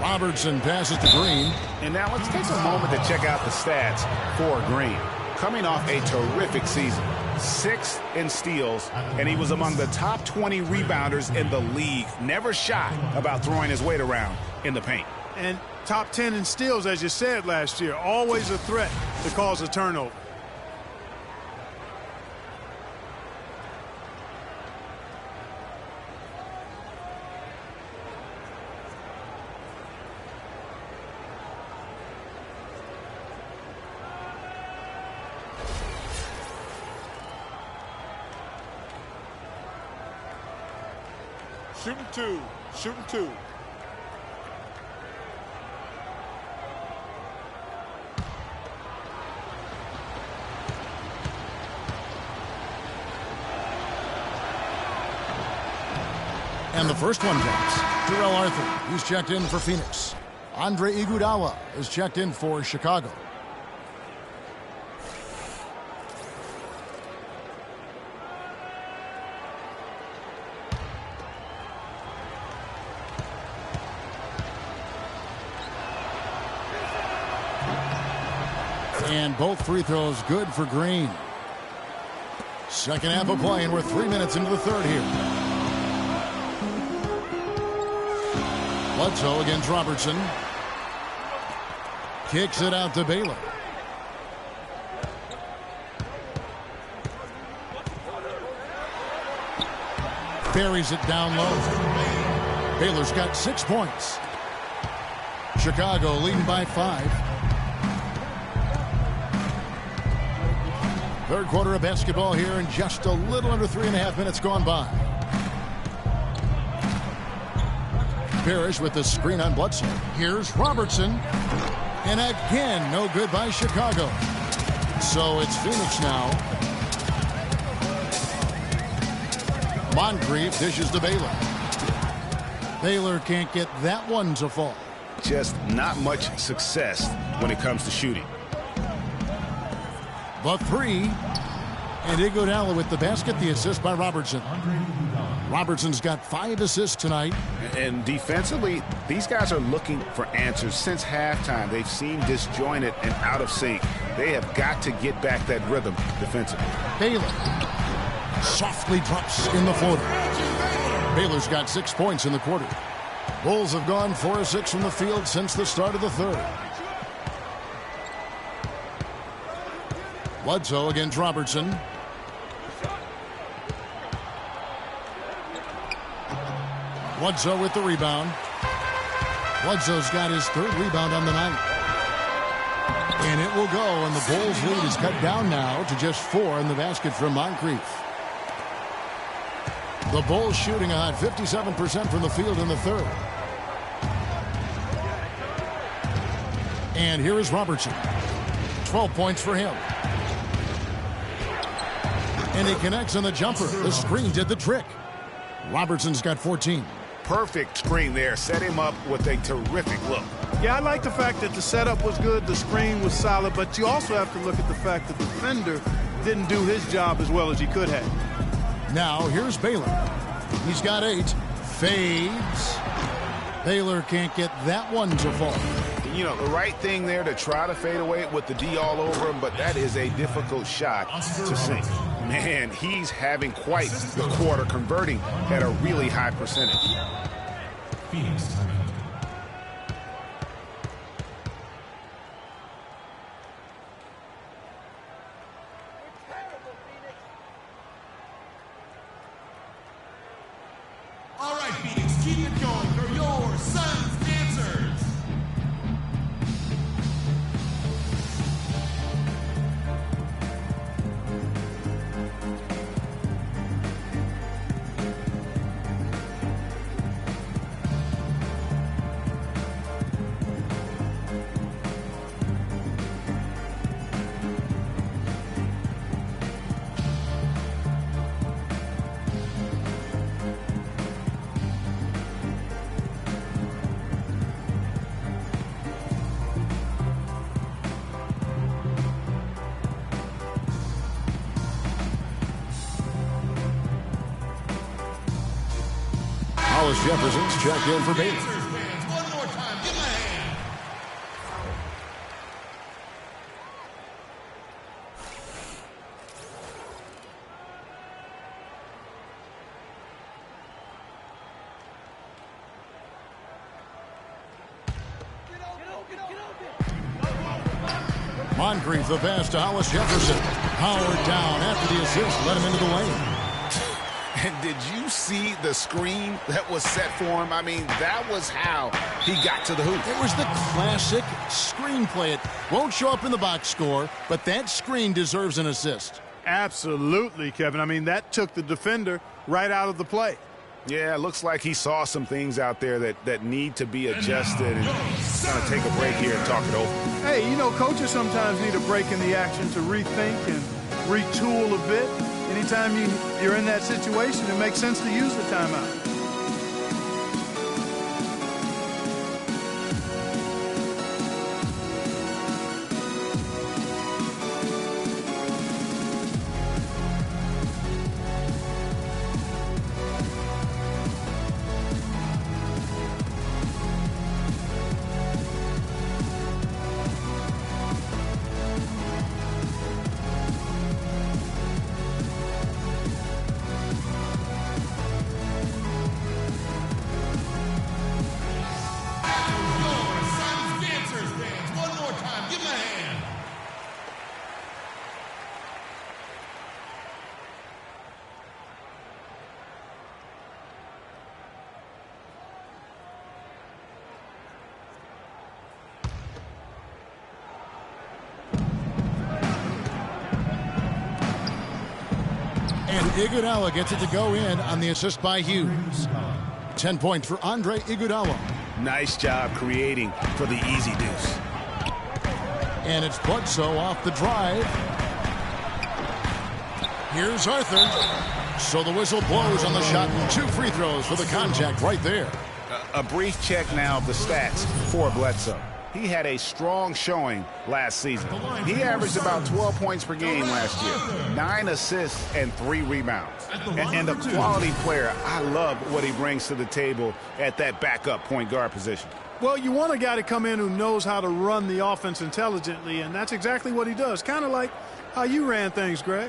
S6: Robertson passes to Green.
S7: And now let's take a moment to check out the stats for Green. Coming off a terrific season. 6th in steals, and he was among the top 20 rebounders in the league. Never shy about throwing his weight around in the paint.
S8: And top 10 in steals, as you said last year. Always a threat to cause a turnover.
S11: Shooting 2. Shooting 2.
S6: And the first one drops. Terrell Arthur, he's checked in for Phoenix. Andre Iguodala is checked in for Chicago. And both free throws good for Green. Second half of play, and we're 3 minutes into the third here. Bledsoe against Robertson. Kicks it out to Baylor. Buries it down low. Baylor's got 6 points. Chicago leading by 5. Third quarter of basketball here, and just a little under 3.5 minutes gone by. Parrish with the screen on Bledsoe. Here's Robertson. And again, no good by Chicago. So it's Phoenix now. Moncrief dishes to Baylor. Baylor can't get that one to fall.
S7: Just not much success when it comes to shooting.
S6: The 3. And Iguodala with the basket, the assist by Robertson. Robertson's got 5 assists tonight.
S7: And defensively, these guys are looking for answers since halftime. They've seemed disjointed and out of sync. They have got to get back that rhythm defensively.
S6: Baylor softly drops in the floater. Baylor's got 6 points in the quarter. Bulls have gone 4 of 6 from the field since the start of the third. Bledsoe against Robertson. Bledsoe with the rebound. Bledsoe's got his 3rd rebound on the night. And it will go, and the Bulls' lead is cut down now to just 4 in the basket from Moncrief. The Bulls shooting a hot 57% from the field in the third. And here is Robertson. 12 points for him. And he connects on the jumper. The screen did the trick. Robertson's got 14.
S7: Perfect screen there. Set him up with a terrific look.
S8: Yeah, I like the fact that the setup was good, the screen was solid, but you also have to look at the fact that the defender didn't do his job as well as he could have.
S6: Now here's Baylor. He's got 8. Fades. Baylor can't get that one to fall.
S7: You know, the right thing there to try to fade away with the D all over him, but that is a difficult shot to sink. Man, he's having quite the quarter, converting at a really high percentage.
S10: Phoenix timeout. All right, Phoenix, keep it going. They're your son's answers.
S6: Hollis Jefferson's checked in for Baylor.
S10: Fans, one more time, give him a hand.
S6: Moncrief the pass to Hollis Jefferson. Howard down after the assist, let him into the lane.
S7: And did you see the screen that was set for him? I mean, that was how he got to the hoop.
S6: It was the classic screenplay. It won't show up in the box score, but that screen deserves an assist.
S8: Absolutely, Kevin. I mean, that took the defender right out of the play.
S7: Yeah, it looks like he saw some things out there that need to be adjusted, and kind of take a break here and talk it over.
S8: Hey, you know, coaches sometimes need a break in the action to rethink and retool a bit. Anytime you're in that situation, it makes sense to use the timeout.
S6: And Iguodala gets it to go in on the assist by Hughes. 10 points for Andre Iguodala.
S7: Nice job creating for the easy deuce.
S6: And it's Bledsoe off the drive. Here's Arthur. So the whistle blows on the shot, and 2 free throws for the contact right there.
S7: A brief check now of the stats for Bledsoe. He had a strong showing last season. He averaged about 12 points per game last year, 9 assists and 3 rebounds. And a quality player. I love what he brings to the table at that backup point guard position.
S8: Well, you want a guy to come in who knows how to run the offense intelligently, and that's exactly what he does. Kind of like how you ran things, Greg.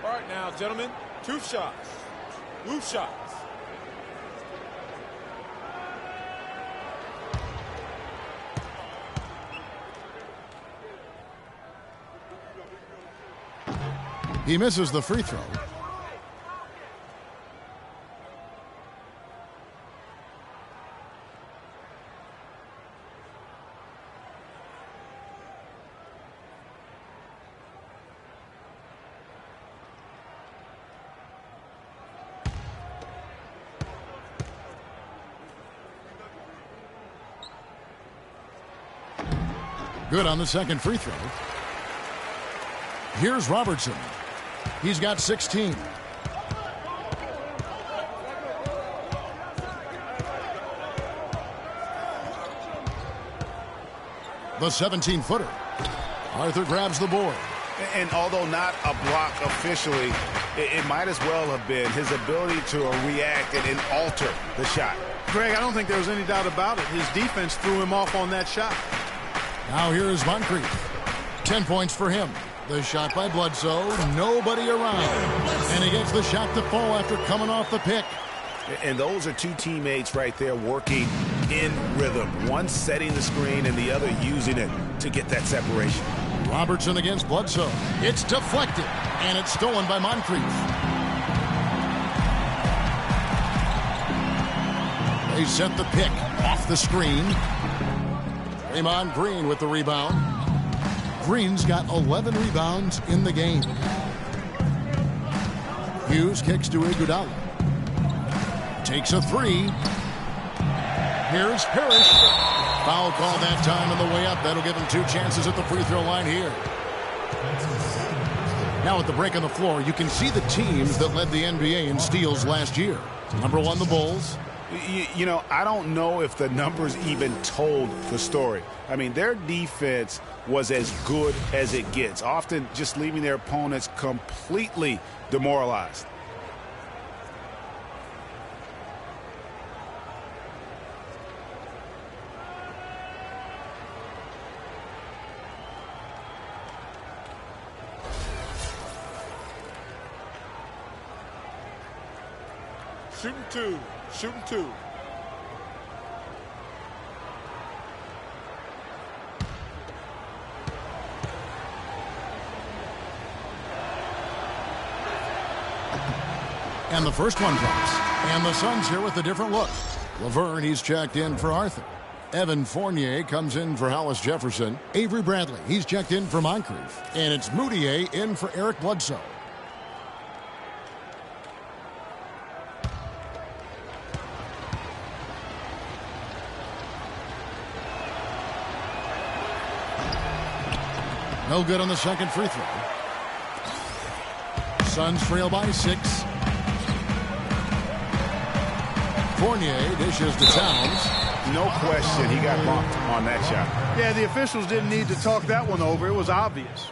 S11: All right, now, gentlemen, 2 shots. 2 shots.
S6: He misses the free throw. Good on the second free throw. Here's Robertson. He's got 16. The 17-footer. Arthur grabs the board.
S7: And although not a block officially, it might as well have been his ability to react and alter the shot.
S8: Greg, I don't think there was any doubt about it. His defense threw him off on that shot.
S6: Now here is Moncrief. 10 points for him. The shot by Bledsoe. Nobody around. And he gets the shot to fall after coming off the pick.
S7: And those are 2 teammates right there working in rhythm. One setting the screen and the other using it to get that separation.
S6: Robertson against Bledsoe. It's deflected. And it's stolen by Moncrief. They set the pick off the screen. Draymond Green with the rebound. Green's got 11 rebounds in the game. Hughes kicks to Iguodala. Takes a 3. Here's Parrish. Foul call that time on the way up. That'll give him 2 chances at the free throw line here. Now at the break on the floor, you can see the teams that led the NBA in steals last year. Number 1, the Bulls.
S7: You know, I don't know if the numbers even told the story. I mean, their defense was as good as it gets, often just leaving their opponents completely demoralized.
S11: Shooting two. Shooting two.
S6: And the first one drops. And the Suns here with a different look. Laverne, he's checked in for Arthur. Evan Fournier comes in for Hollis Jefferson. Avery Bradley, he's checked in for Moncrief. And it's Moutier in for Eric Bledsoe. No good on the second free throw. Suns trail by 6. Fournier dishes to Towns.
S7: No question he got bumped on that shot.
S8: Yeah, the officials didn't need to talk that one over. It was obvious.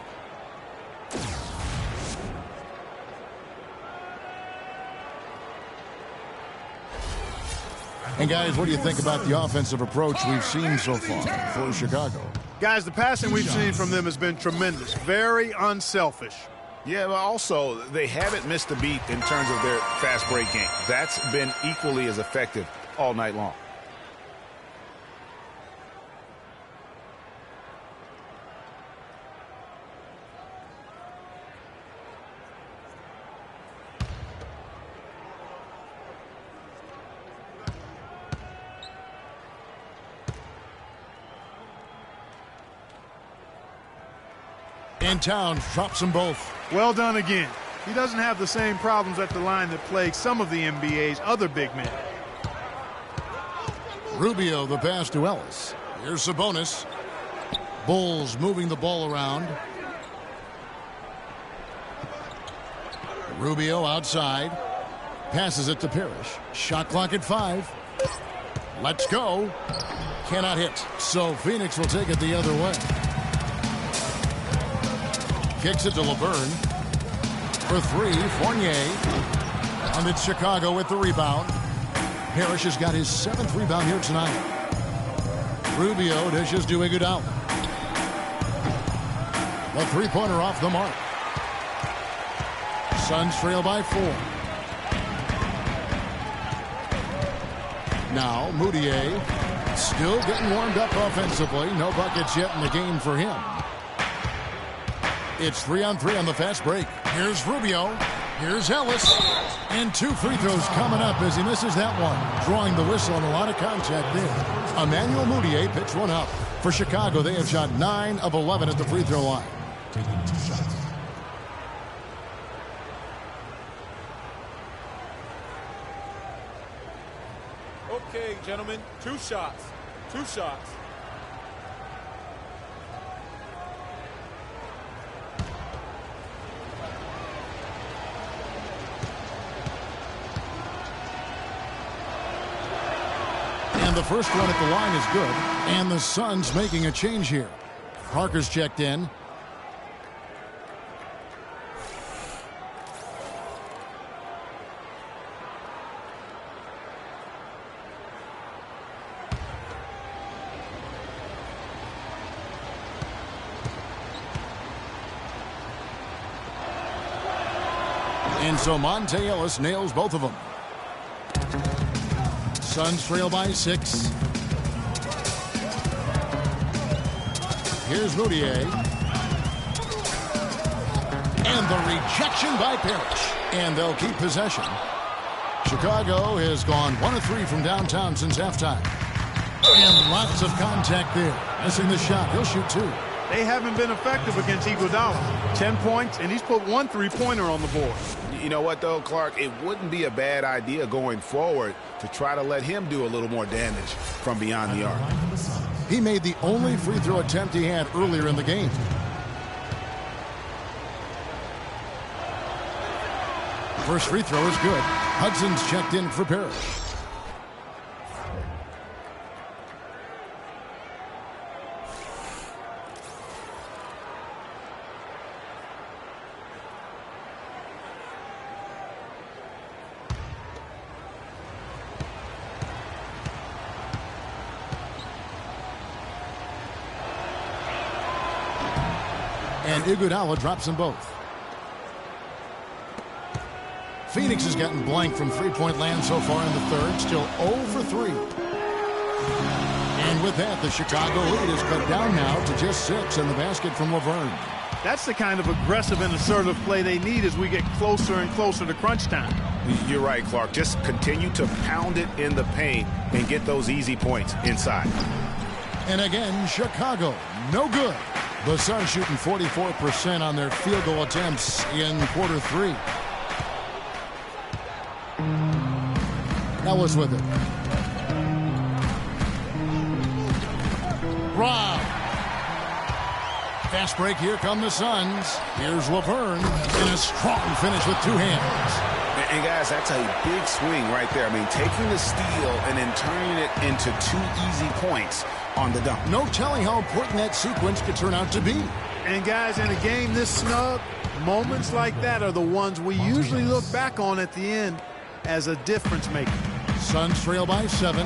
S6: And guys, what do you think about the offensive approach we've seen so far for Chicago?
S8: Guys, the passing we've seen from them has been tremendous. Very unselfish.
S7: Yeah, but also they haven't missed a beat in terms of their fast break game. That's been equally as effective all night long.
S6: And Towns drops them both.
S8: Well done again. He doesn't have the same problems at the line that plague some of the NBA's other big men.
S6: Rubio the pass to Ellis. Here's Sabonis. Bulls moving the ball around. Rubio outside. Passes it to Parrish. Shot clock at 5. Let's go. Cannot hit. So Phoenix will take it the other way. Kicks it to LeBron. For 3, Fournier. And it's Chicago with the rebound. Parrish has got his 7th rebound here tonight. Rubio dishes to Iguodala. The three-pointer off the mark. Suns trail by 4. Now Moutier still getting warmed up offensively. No buckets yet in the game for him. It's 3-on-3 on the fast break. Here's Rubio. Here's Ellis. And 2 free throws coming up as he misses that one. Drawing the whistle and a lot of contact there. Emmanuel Moutier picks one up. For Chicago, they have shot 9 of 11 at the free throw line. Taking 2 shots.
S11: Okay, gentlemen, 2 shots. 2 shots.
S6: And the first one at the line is good. And the Suns making a change here. Parker's checked in. And so Monte Ellis nails both of them. Suns trail by 6. Here's Moutier. And the rejection by Parrish. And they'll keep possession. Chicago has gone 1 of 3 from downtown since halftime. And lots of contact there. Missing the shot. He'll shoot 2.
S8: They haven't been effective against Iguodala. 10 points, and he's put 1 3-pointer on the board.
S7: You know what, though, Clark? It wouldn't be a bad idea going forward to try to let him do a little more damage from beyond the arc.
S6: He made the only free throw attempt he had earlier in the game. First free throw is good. Hudson's checked in for Parrish. And Iguodala drops them both. Phoenix has gotten blank from three-point land so far in the third. Still 0 for 3. And with that, the Chicago lead is cut down now to just 6 in the basket from Laverne.
S8: That's the kind of aggressive and assertive play they need as we get closer and closer to crunch time.
S7: You're right, Clark. Just continue to pound it in the paint and get those easy points inside.
S6: And again, Chicago, no good. The Suns shooting 44% on their field goal attempts in quarter 3. Ellis with it. Rob. Fast break. Here come the Suns. Here's Laverne in a strong finish with 2 hands.
S7: And guys, that's a big swing right there. I mean, taking the steal and then turning it into 2 easy points on the dunk.
S6: No telling how important that sequence could turn out to be.
S8: And guys, in a game this snug, moments like that are the ones we usually look back on at the end as a difference maker.
S6: Suns trail by 7.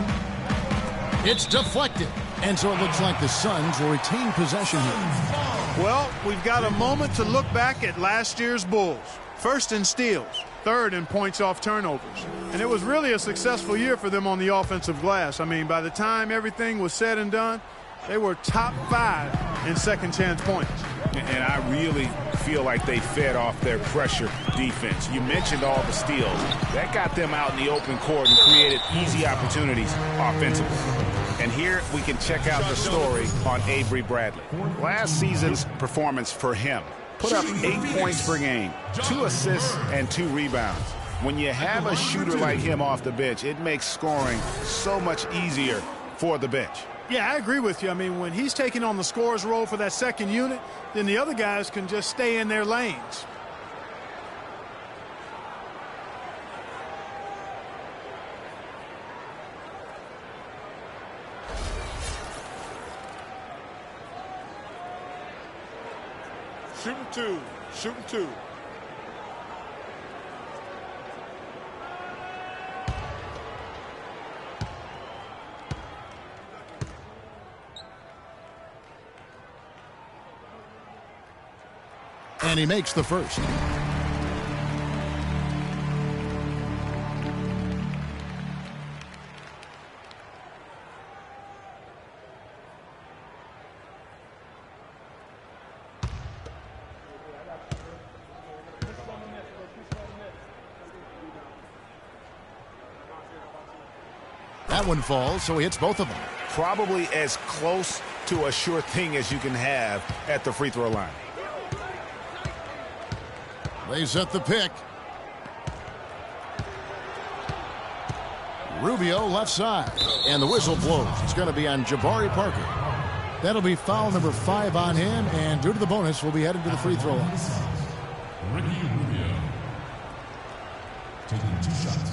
S6: It's deflected. And so it looks like the Suns will retain possession here.
S8: Well, we've got a moment to look back at last year's Bulls. First in steals, third in points off turnovers. And it was really a successful year for them on the offensive glass. I mean, by the time everything was said and done, they were top 5 in second chance points.
S7: And I really feel like they fed off their pressure defense. You mentioned all the steals. That got them out in the open court and created easy opportunities offensively. And here we can check out the story on Avery Bradley. Last season's performance for him. Put up 8 points per game, 2 assists, and 2 rebounds. When you have a shooter like him off the bench, it makes scoring so much easier for the bench.
S8: Yeah, I agree with you. I mean, when he's taking on the scorer's role for that second unit, then the other guys can just stay in their lanes.
S11: Shooting 2. Shooting 2.
S6: And he makes the first. That one falls, so he hits both of them.
S7: Probably as close to a sure thing as you can have at the free throw line.
S6: They set the pick. Rubio left side. And the whistle blows. It's going to be on Jabari Parker. That'll be foul number 5 on him. And due to the bonus, we'll be headed to the free throw line.
S10: Ricky Rubio taking 2 shots.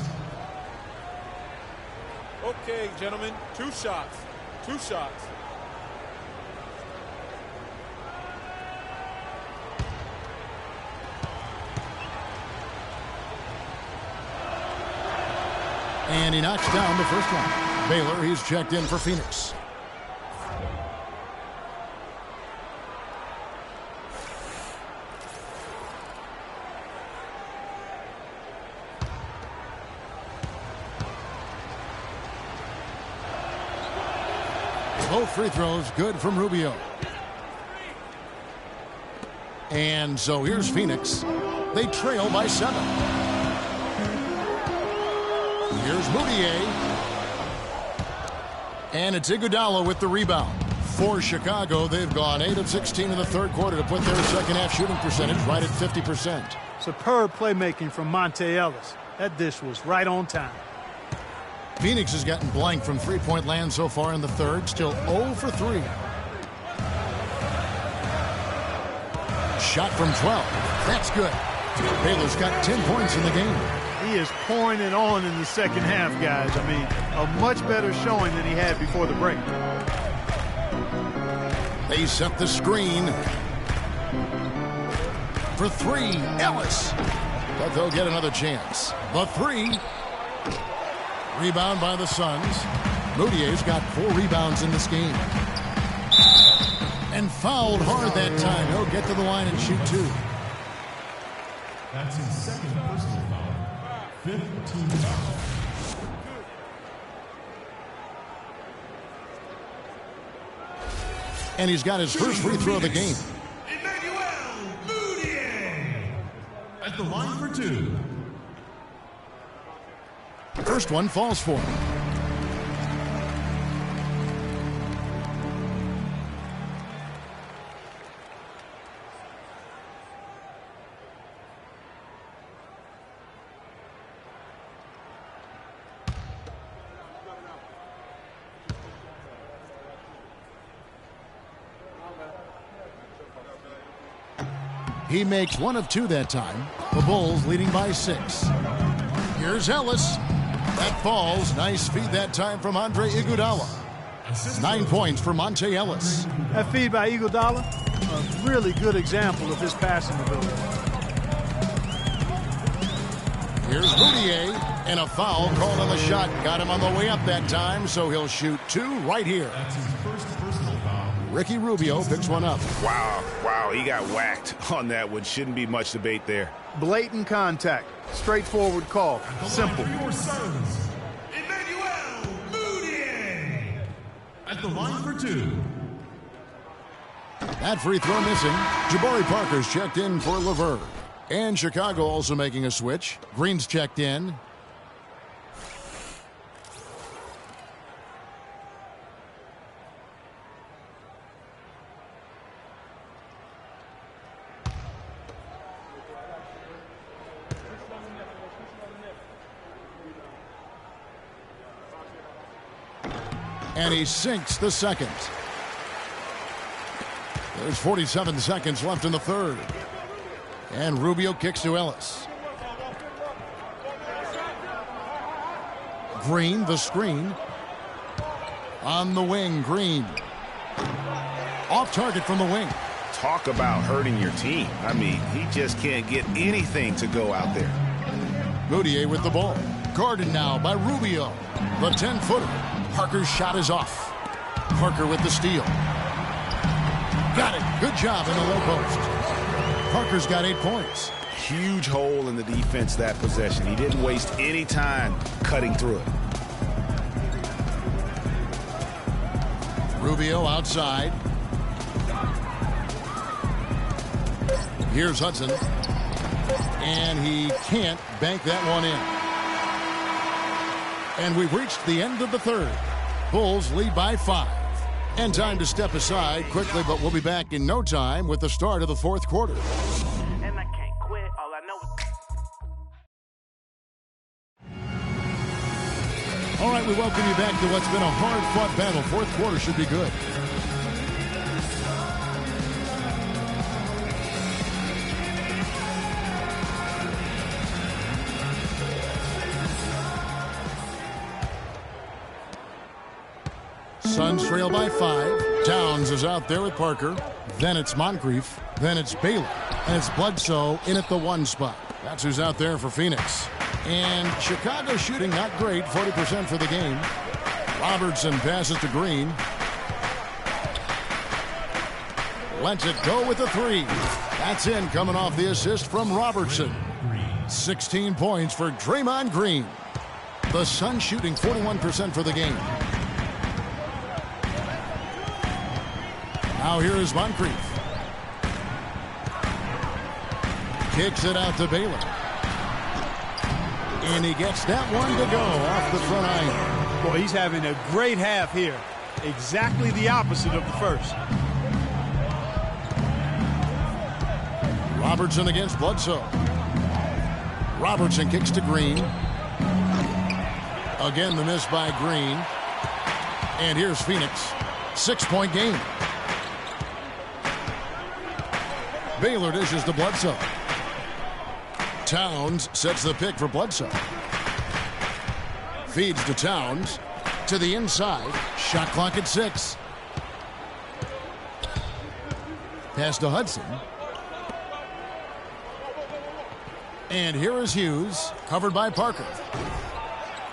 S11: Okay, gentlemen, 2 shots. 2 shots.
S6: And he knocks down the first one. Baylor, he's checked in for Phoenix. Both free throws good from Rubio. And so here's Phoenix. They trail by 7. Here's Moutier. And it's Iguodala with the rebound. For Chicago, they've gone 8 of 16 in the third quarter to put their second half shooting percentage right at 50%.
S8: Superb playmaking from Monte Ellis. That dish was right on time.
S6: Phoenix has gotten blank from three-point land so far in the third. Still 0 for 3. Shot from 12. That's good. Baylor's got 10 points in the game.
S8: He is pouring it on in the second half, guys. I mean, a much better showing than he had before the break.
S6: They set the screen. For three, Ellis. But they'll get another chance. The three. Rebound by the Suns. Moutier's got 4 rebounds in this game. And fouled hard that time. He'll get to the line and shoot 2.
S10: That's his second personal foul. 5th team foul.
S6: And he's got his first free throw of the game.
S10: Emmanuel Mudiay at the line for 2.
S6: First one falls for him. He makes 1 of 2 that time. The Bulls leading by 6. Here's Ellis. That falls. Nice feed that time from Andre Iguodala. 9 points for Monte Ellis.
S8: That feed by Iguodala, a really good example of his passing ability.
S6: Here's Moutier, and a foul called on the shot. Got him on the way up that time, so he'll shoot 2 right here.
S10: That's his first personal foul.
S6: Ricky Rubio picks one up.
S7: Wow, he got whacked on that one. Shouldn't be much debate there.
S8: Blatant contact. Straightforward call. Simple.
S10: Your Suns, Emmanuel Mudiay at the line for 2.
S6: That free throw missing. Jabari Parker's checked in for LeVert. And Chicago also making a switch. Green's checked in. And he sinks the second. There's 47 seconds left in the third. And Rubio kicks to Ellis. Green, the screen. On the wing, Green. Off target from the wing.
S7: Talk about hurting your team. I mean, he just can't get anything to go out there.
S6: Moutier with the ball. Guarded now by Rubio. The 10-footer. Parker's shot is off. Parker with the steal. Got it. Good job in the low post. Parker's got 8 points.
S7: Huge hole in the defense that possession. He didn't waste any time cutting through it.
S6: Rubio outside. Here's Hudson. And he can't bank that one in. And we've reached the end of the third. Bulls lead by 5. And time to step aside quickly, but we'll be back in no time with the start of the fourth quarter.
S14: And I can't quit. All I know is...
S6: All right, we welcome you back to what's been a hard-fought battle. Fourth quarter should be good. Suns trail by 5. Towns is out there with Parker. Then it's Moncrief. Then it's Baylor. And it's Bledsoe in at the 1 spot. That's who's out there for Phoenix. And Chicago shooting not great, 40% for the game. Robertson passes to Green. Lets it go with the 3. That's in, coming off the assist from Robertson. 16 points for Draymond Green. The Suns shooting 41% for the game. Now here is Moncrief. Kicks it out to Baylor. And he gets that one to go off the front iron.
S8: Boy, he's having a great half here. Exactly the opposite of the first.
S6: Robertson against Bledsoe. Robertson kicks to Green. Again, the miss by Green. And here's Phoenix. 6-point game. Baylor dishes to Bledsoe. Towns sets the pick for Bledsoe. Feeds to Towns. To the inside. Shot clock at 6. Pass to Hudson. And here is Hughes, covered by Parker.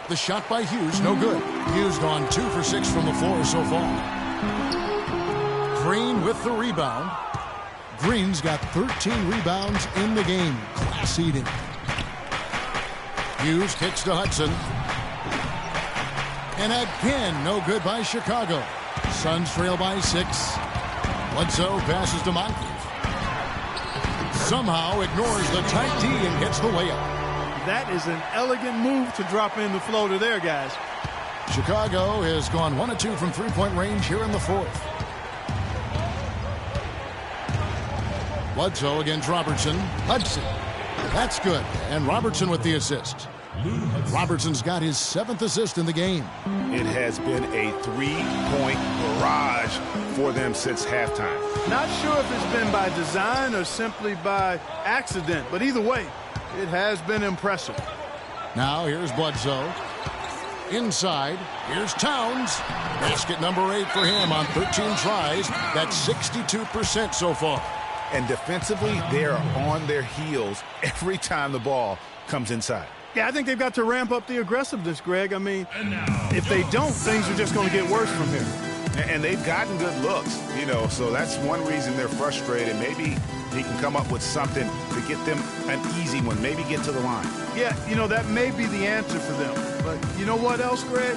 S6: The shot by Hughes, no good. Hughes gone 2 for 6 from the floor so far. Green with the rebound. Green's got 13 rebounds in the game. Class eating. Hughes kicks to Hudson. And again, no good by Chicago. Suns trail by 6. Bledsoe passes to Moncrief. Somehow ignores the tight D and gets the layup.
S8: That is an elegant move to drop in the floater there, guys.
S6: Chicago has gone 1 of 2 from three-point range here in the fourth. Bledsoe against Robertson. Hudson. That's good. And Robertson with the assist. Robertson's got his 7th assist in the game.
S7: It has been a 3-point barrage for them since halftime.
S8: Not sure if it's been by design or simply by accident, but either way, it has been impressive.
S6: Now here's Bledsoe. Inside, here's Towns. Basket number 8 for him on 13 tries. That's 62% so far.
S7: And defensively, they are on their heels every time the ball comes inside.
S8: Yeah, I think they've got to ramp up the aggressiveness, Greg. I mean, if they don't, things are just going to get worse from here.
S7: And they've gotten good looks, you know, so that's one reason they're frustrated. Maybe he can come up with something to get them an easy one, maybe get to the line.
S8: Yeah, you know, that may be the answer for them. But you know what else, Greg?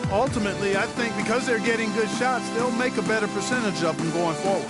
S8: Ultimately, I think because they're getting good shots, they'll make a better percentage of them going forward.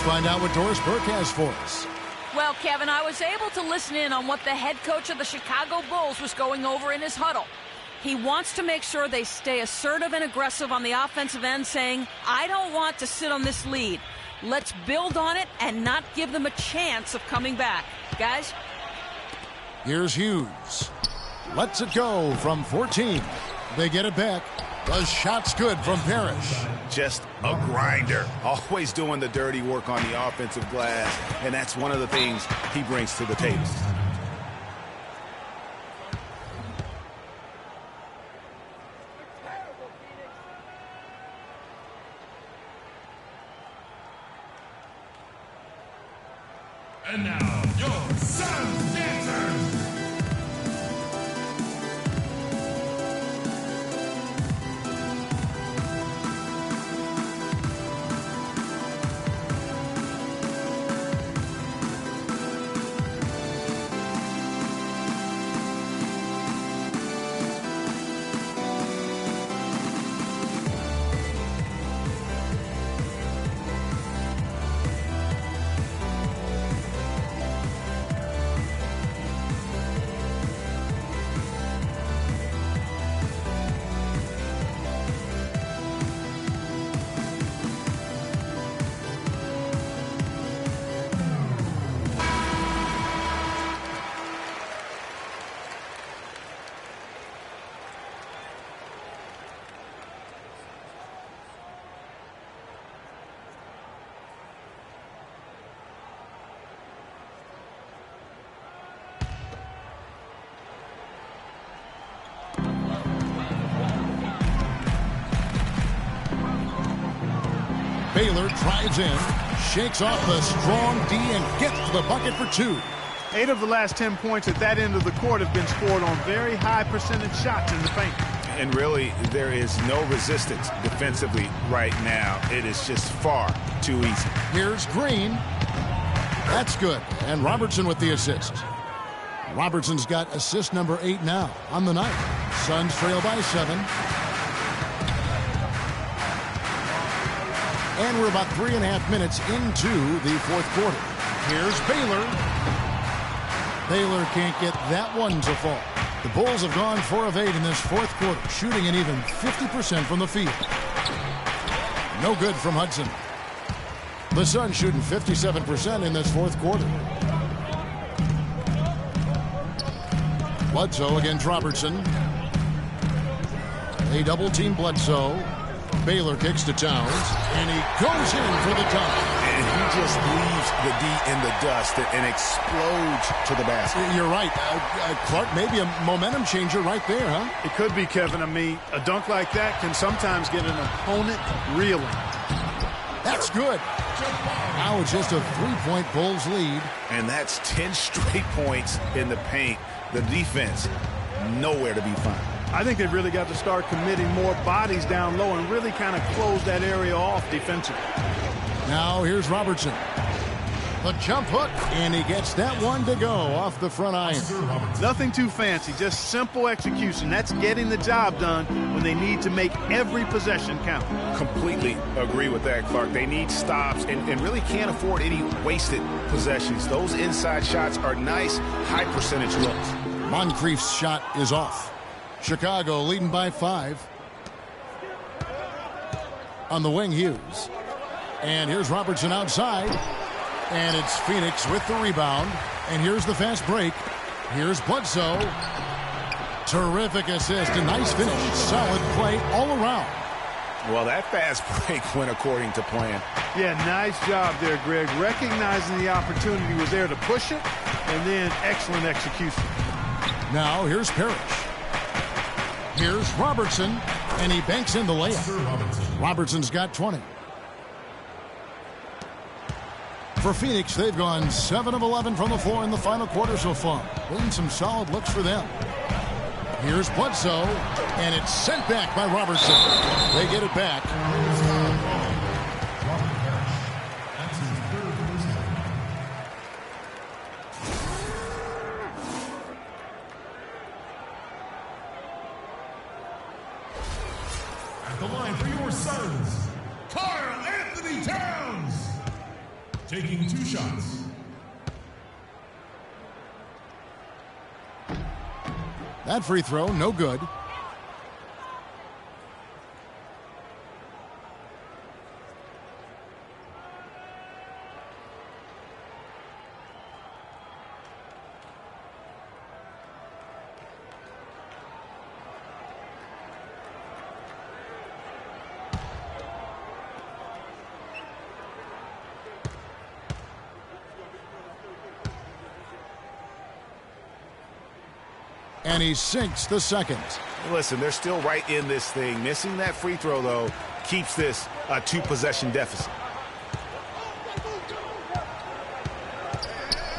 S6: Find out what Doris Burke has for us.
S9: Well, Kevin, I was able to listen in on what the head coach of the Chicago Bulls was going over in his huddle. He wants to make sure they stay assertive and aggressive on the offensive end, saying, I don't want to sit on this lead. Let's build on it and not give them a chance of coming back. Guys?
S6: Here's Hughes. Lets it go from 14. They get it back. The shot's good from Parrish.
S7: Just a grinder. Always doing the dirty work on the offensive glass. And that's one of the things he brings to the table.
S10: And now, your Suns dancers.
S6: Baylor drives in, shakes off the strong D, and gets to the bucket for 2.
S8: 8 of the last 10 points at that end of the court have been scored on very high percentage shots in the paint.
S7: And really, there is no resistance defensively right now. It is just far too easy.
S6: Here's Green. That's good. And Robertson with the assist. Robertson's got assist number 8 now on the night. Suns trail by 7. And we're about 3.5 minutes into the fourth quarter. Here's Baylor. Baylor can't get that one to fall. The Bulls have gone 4 of 8 in this fourth quarter, shooting an even 50% from the field. No good from Hudson. The Suns shooting 57% in this fourth quarter. Bledsoe against Robertson. They double-team Bledsoe. Baylor kicks to Towns, and he goes in for the tie.
S7: And he just leaves the D in the dust and explodes to the basket.
S6: You're right. Clark, maybe a momentum changer right there, huh?
S8: It could be, Kevin. I mean, a dunk like that can sometimes get an opponent reeling.
S6: That's good. Now it's just a 3-point Bulls lead.
S7: And that's 10 straight points in the paint. The defense, nowhere to be found.
S8: I think they've really got to start committing more bodies down low and really kind of close that area off defensively.
S6: Now here's Robertson. The jump hook, and he gets that one to go off the front iron.
S8: Nothing too fancy, just simple execution. That's getting the job done when they need to make every possession count.
S7: Completely agree with that, Clark. They need stops and really can't afford any wasted possessions. Those inside shots are nice, high percentage looks.
S6: Moncrief's shot is off. Chicago leading by 5. On the wing, Hughes. And here's Robertson outside. And it's Phoenix with the rebound. And here's the fast break. Here's Bledsoe. Terrific assist. A nice finish. Solid play all around.
S7: Well, that fast break went according to plan.
S8: Yeah, nice job there, Greg. Recognizing the opportunity was there to push it, and then excellent execution.
S6: Now here's Parrish. Here's Robertson, and he banks in the layup. Robertson's got 20. For Phoenix, they've gone 7 of 11 from the floor in the final quarter so far. Been some solid looks for them. Here's Bledsoe, and it's sent back by Robertson. They get it back.
S10: At the line for your Suns, Karl Anthony Towns, taking 2 shots.
S6: That free throw, no good. And he sinks the second.
S7: Listen, they're still right in this thing. Missing that free throw, though, keeps this a 2-possession deficit.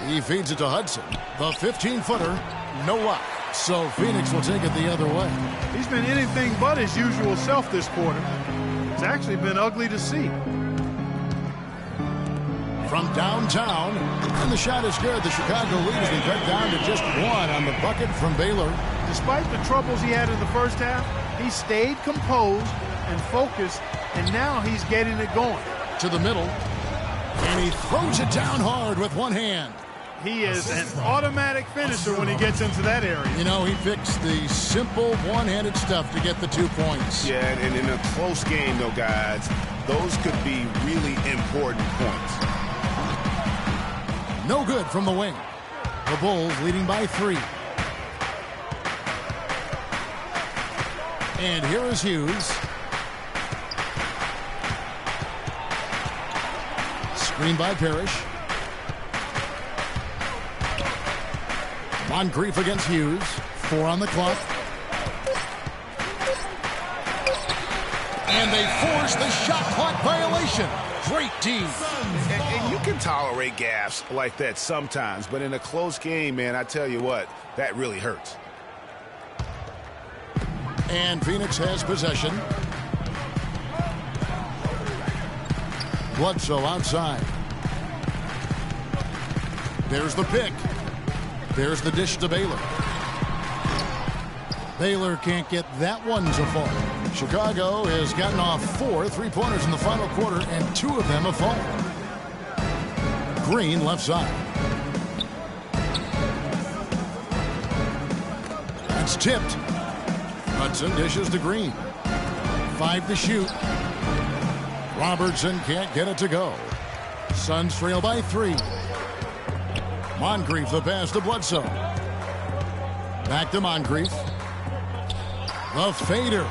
S6: He feeds it to Hudson. The 15-footer, no luck. So Phoenix will take it the other way.
S8: He's been anything but his usual self this quarter. It's actually been ugly to see.
S6: From downtown, and the shot is good. The Chicago lead has been cut down to just 1 on the bucket from Baylor.
S8: Despite the troubles he had in the first half, he stayed composed and focused, and now he's getting it going.
S6: To the middle, and he throws it down hard with one hand.
S8: He is an automatic finisher when he gets into that area.
S6: You know, he picks the simple one-handed stuff to get the 2 points.
S7: Yeah, and in a close game, though, guys, those could be really important points.
S6: No good from the wing. The Bulls leading by 3. And here is Hughes. Screen by Parrish. Moncrief against Hughes. 4 on the clock. And they force the shot clock violation. Great team.
S7: And you can tolerate gaffes like that sometimes, but in a close game, man, I tell you what, that really hurts.
S6: And Phoenix has possession. Bledsoe outside. There's the pick. There's the dish to Baylor. Baylor can't get that one to fall. Chicago has gotten off 4 3-pointers in the final quarter, and 2 of them have fallen. Green left side. It's tipped. Hudson dishes to Green. 5 to shoot. Robertson can't get it to go. Suns trail by 3. Moncrief the pass to Bledsoe. Back to Moncrief. The fader.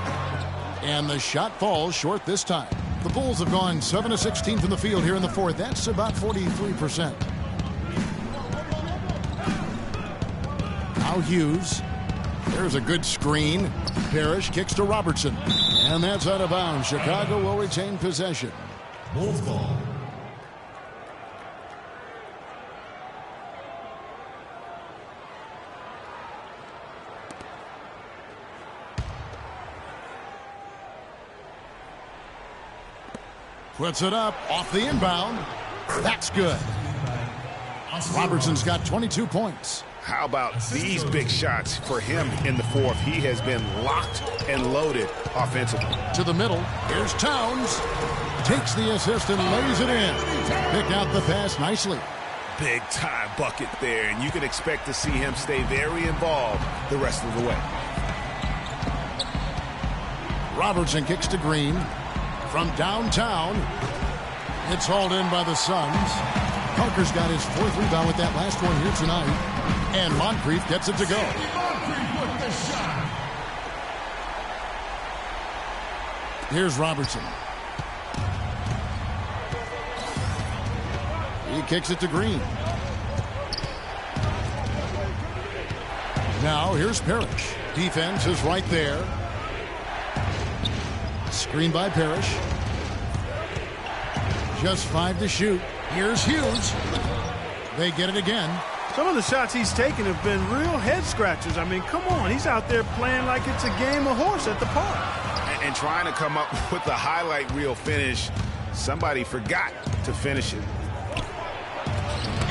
S6: And the shot falls short this time. The Bulls have gone 7 of 16 from the field here in the fourth. That's about 43%. Now Hughes. There's a good screen. Parrish kicks to Robertson. And that's out of bounds. Chicago will retain possession.
S10: Bulls ball.
S6: Puts it up off the inbound. That's good. Robertson's got 22 points.
S7: How about these big shots for him in the fourth? He has been locked and loaded offensively.
S6: To the middle. Here's Towns. Takes the assist and lays it in. Picked out the pass nicely.
S7: Big time bucket there, and you can expect to see him stay very involved the rest of the way.
S6: Robertson kicks to Green. From downtown. It's hauled in by the Suns. Parker's got his 4th rebound with that last one here tonight. And Moncrief gets it to go. Here's Robertson. He kicks it to Green. Now here's Parrish. Defense is right there. Screen by Parrish. Just 5 to shoot. Here's Hughes. They get it again.
S8: Some of the shots he's taken have been real head scratchers. I mean, come on. He's out there playing like it's a game of horse at the park.
S7: And trying to come up with the highlight reel finish. Somebody forgot to finish it.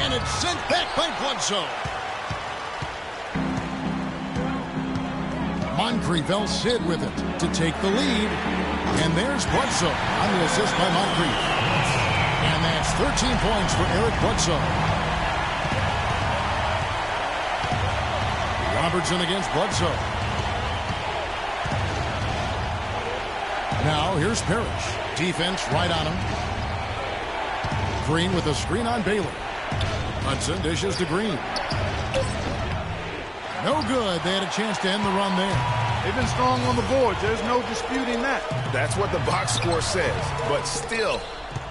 S6: And it's sent back by Bledsoe. Moncrief Sid with it to take the lead. And there's Bledsoe on the assist by Moncrief. And that's 13 points for Eric Bledsoe. Robertson against Bledsoe. Now here's Parrish. Defense right on him. Green with a screen on Baylor. Hudson dishes to Green. No good. They had a chance to end the run there.
S8: They've been strong on the board. There's no disputing that.
S7: That's what the box score says, but still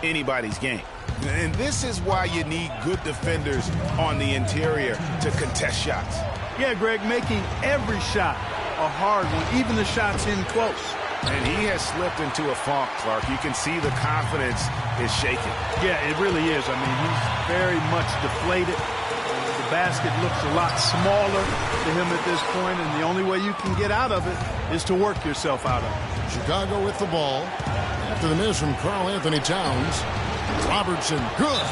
S7: anybody's game. And this is why you need good defenders on the interior to contest shots.
S8: Yeah, Greg, making every shot a hard one, even the shots in close.
S7: And he has slipped into a funk, Clark. You can see the confidence is shaking.
S8: Yeah, it really is. I mean, he's very much deflated. The basket looks a lot smaller to him at this point, and the only way you can get out of it is to work yourself out of it.
S6: Chicago with the ball. After the miss from Karl Anthony Towns. Robertson, good.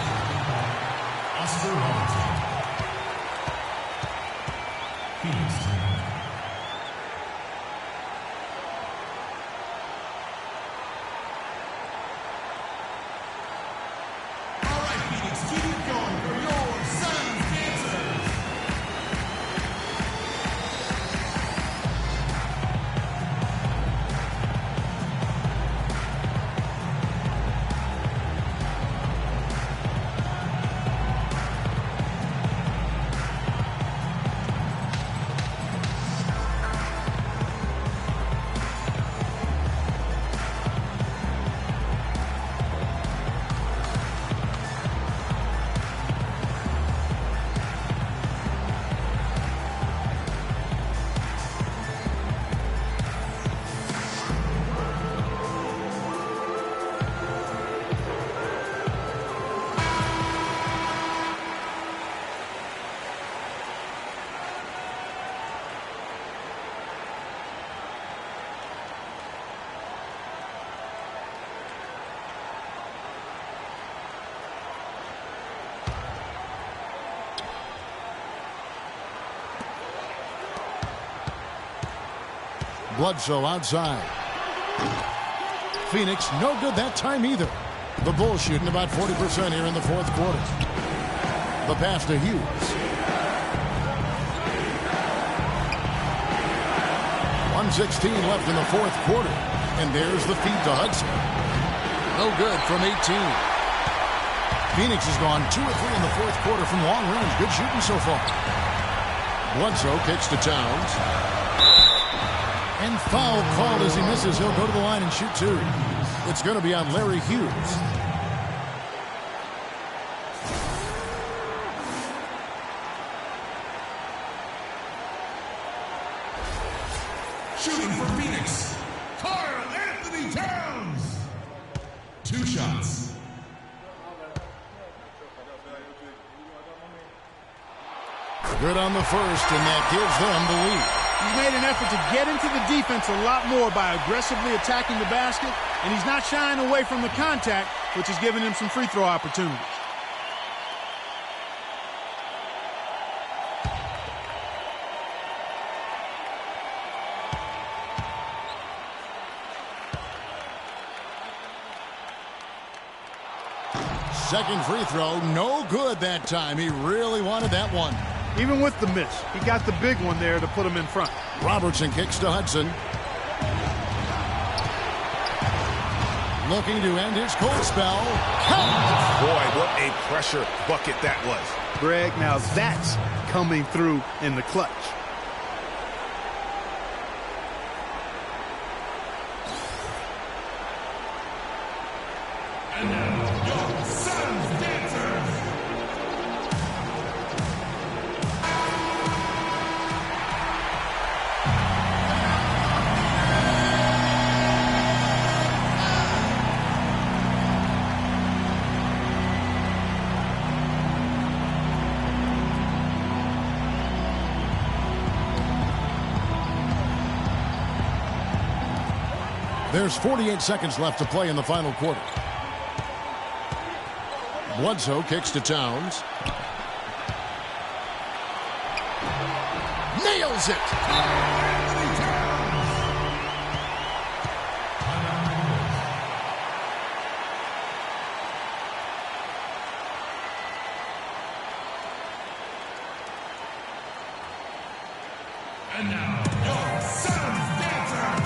S10: Oscar Robertson. Phoenix. All right, Phoenix, keep it going for your Suns dancers.
S6: Bledsoe outside. Phoenix no good that time either. The Bulls shooting about 40% here in the fourth quarter. The pass to Hughes. 1:16 left in the fourth quarter. And there's the feed to Hudson. No good from 18. Phoenix has gone 2 or 3 in the fourth quarter from long range. Good shooting so far. Bledsoe kicks to Towns. And foul called as he misses. He'll go to the line and shoot 2. It's going to be on Larry Hughes.
S10: Shooting for Phoenix, Karl Anthony Towns. 2 shots.
S6: Good on the first, and that gives them the lead.
S8: He's made an effort to get into the defense a lot more by aggressively attacking the basket, and he's not shying away from the contact, which is giving him some free throw opportunities.
S6: Second free throw, no good that time. He really wanted that one.
S8: Even with the miss, he got the big one there to put him in front.
S6: Robertson kicks to Hudson. Looking to end his cold spell.
S7: Boy, what a pressure bucket that was.
S8: Greg, now that's coming through in the clutch.
S10: And now, your Suns dancers.
S6: There's 48 seconds left to play in the final quarter. Bledsoe kicks to Towns. Nails it!
S10: And now, your Suns dancers.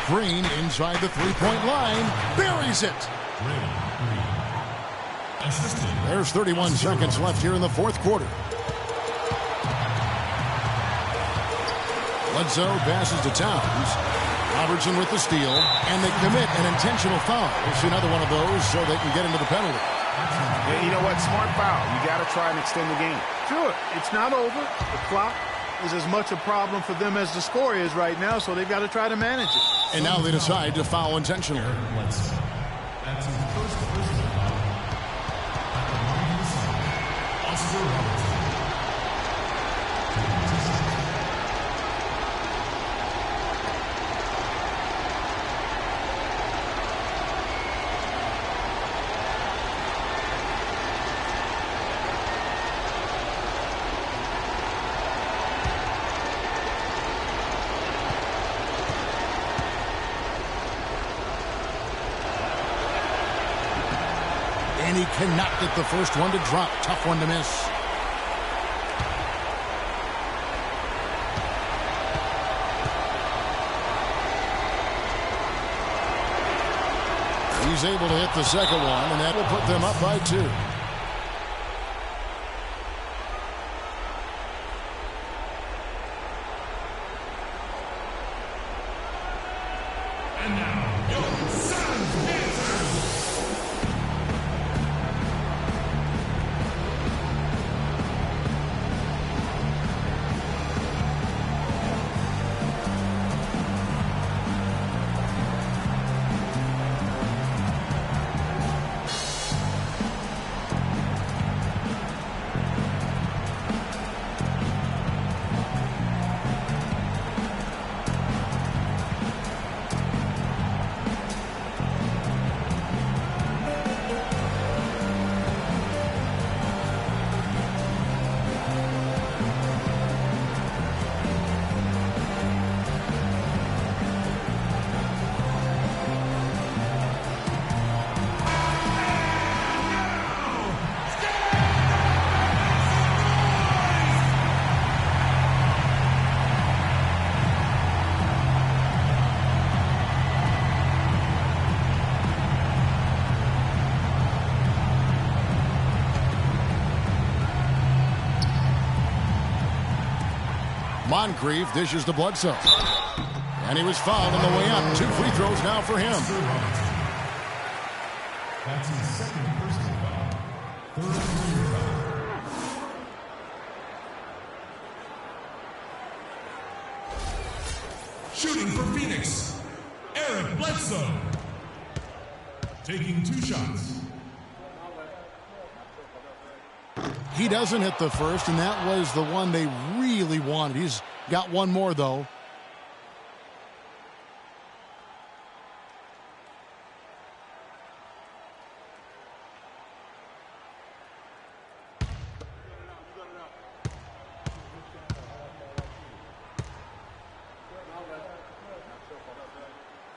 S6: Green inside the three-point line. Buries it. There's 31 seconds left here in the fourth quarter. Bledsoe passes to Towns. Robertson with the steal. And they commit an intentional foul. We'll see another one of those so they can get into the penalty.
S7: Yeah, you know what? Smart foul. You got to try and extend the game.
S8: Sure, it's not over. The clock is as much a problem for them as the score is right now, so they've got to try to manage it.
S6: And now they decide to foul intentionally.
S10: That's his first personal foul. At the line of the side, Oscar Robertson.
S6: And he cannot get the first one to drop. Tough one to miss. He's able to hit the second one, and that will put them up by 2.
S10: And now, your Suns Panthers.
S6: Moncrief dishes to Bledsoe. And he was fouled on the way up. 2 free throws now for him.
S10: That's his second personal foul. Third career foul. Shooting for Phoenix, Eric Bledsoe. Taking 2 shots.
S6: He doesn't hit the first, and that was the one they really wanted. He's got one more, though.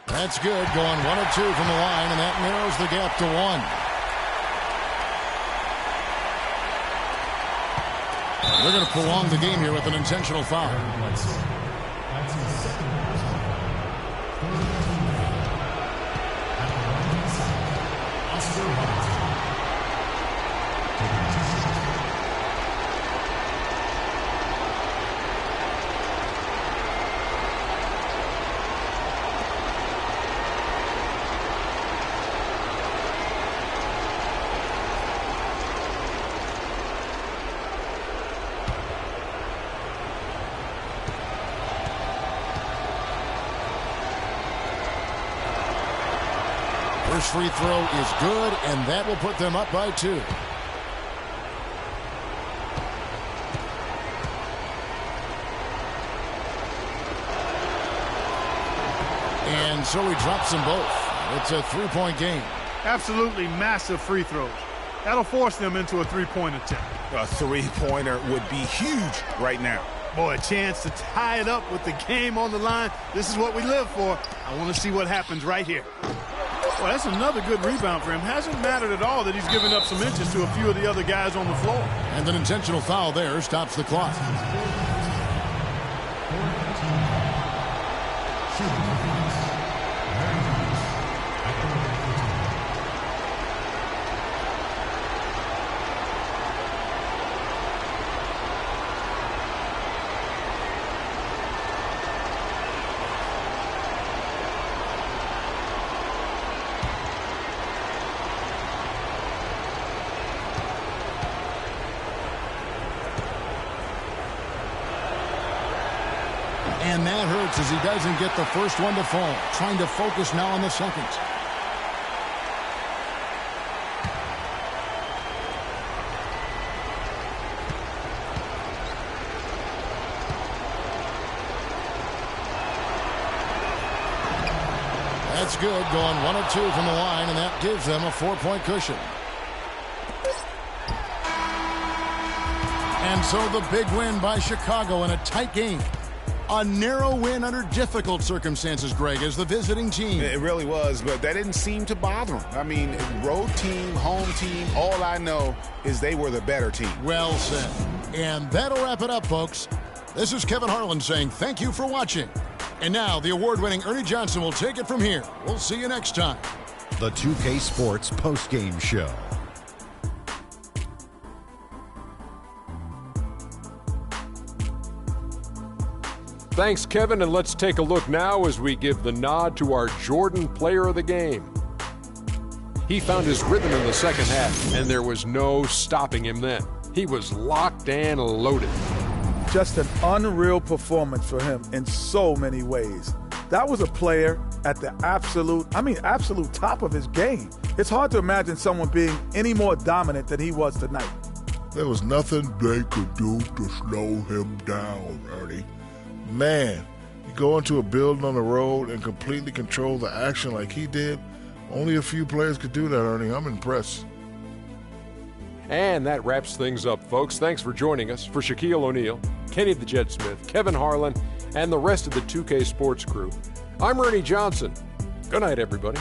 S6: That's good, going 1 of 2 from the line, and that narrows the gap to 1. They're going to prolong the game here with an intentional foul.
S10: That's his second personal foul. Third career foul. At the right-hand side, Oscar Robertson. Taking 2 shots.
S6: First free throw is good, and that will put them up by 2. And so he drops them both. It's a 3-point game.
S8: Absolutely massive free throws. That'll force them into a 3-point attempt.
S7: A 3-pointer would be huge right now.
S8: Boy, a chance to tie it up with the game on the line. This is what we live for. I want to see what happens right here. Well, that's another good rebound for him. Hasn't mattered at all that he's given up some inches to a few of the other guys on the floor.
S6: And an intentional foul there stops the clock. And that hurts as he doesn't get the first one to fall. Trying to focus now on the second. That's good, going 1 of 2 from the line, and that gives them a 4-point cushion. And so the big win by Chicago in a tight game. A narrow win under difficult circumstances, Greg, as the visiting team.
S7: It really was, but that didn't seem to bother them. I mean, road team, home team, all I know is they were the better team.
S6: Well said. And that'll wrap it up, folks. This is Kevin Harlan saying thank you for watching. And now the award-winning Ernie Johnson will take it from here. We'll see you next time
S2: the 2K Sports postgame show.
S3: Thanks, Kevin, and let's take a look now as we give the nod to our Jordan Player of the Game. He found his rhythm in the second half, and there was no stopping him then. He was locked and loaded.
S13: Just an unreal performance for him in so many ways. That was a player at the absolute top of his game. It's hard to imagine someone being any more dominant than he was tonight.
S4: There was nothing they could do to slow him down, Ernie. Man, you go into a building on the road and completely control the action like he did. Only a few players could do that, Ernie. I'm impressed.
S3: And that wraps things up, folks. Thanks for joining us. For Shaquille O'Neal, Kenny the Jet Smith, Kevin Harlan, and the rest of the 2K Sports crew, I'm Ernie Johnson. Good night, everybody.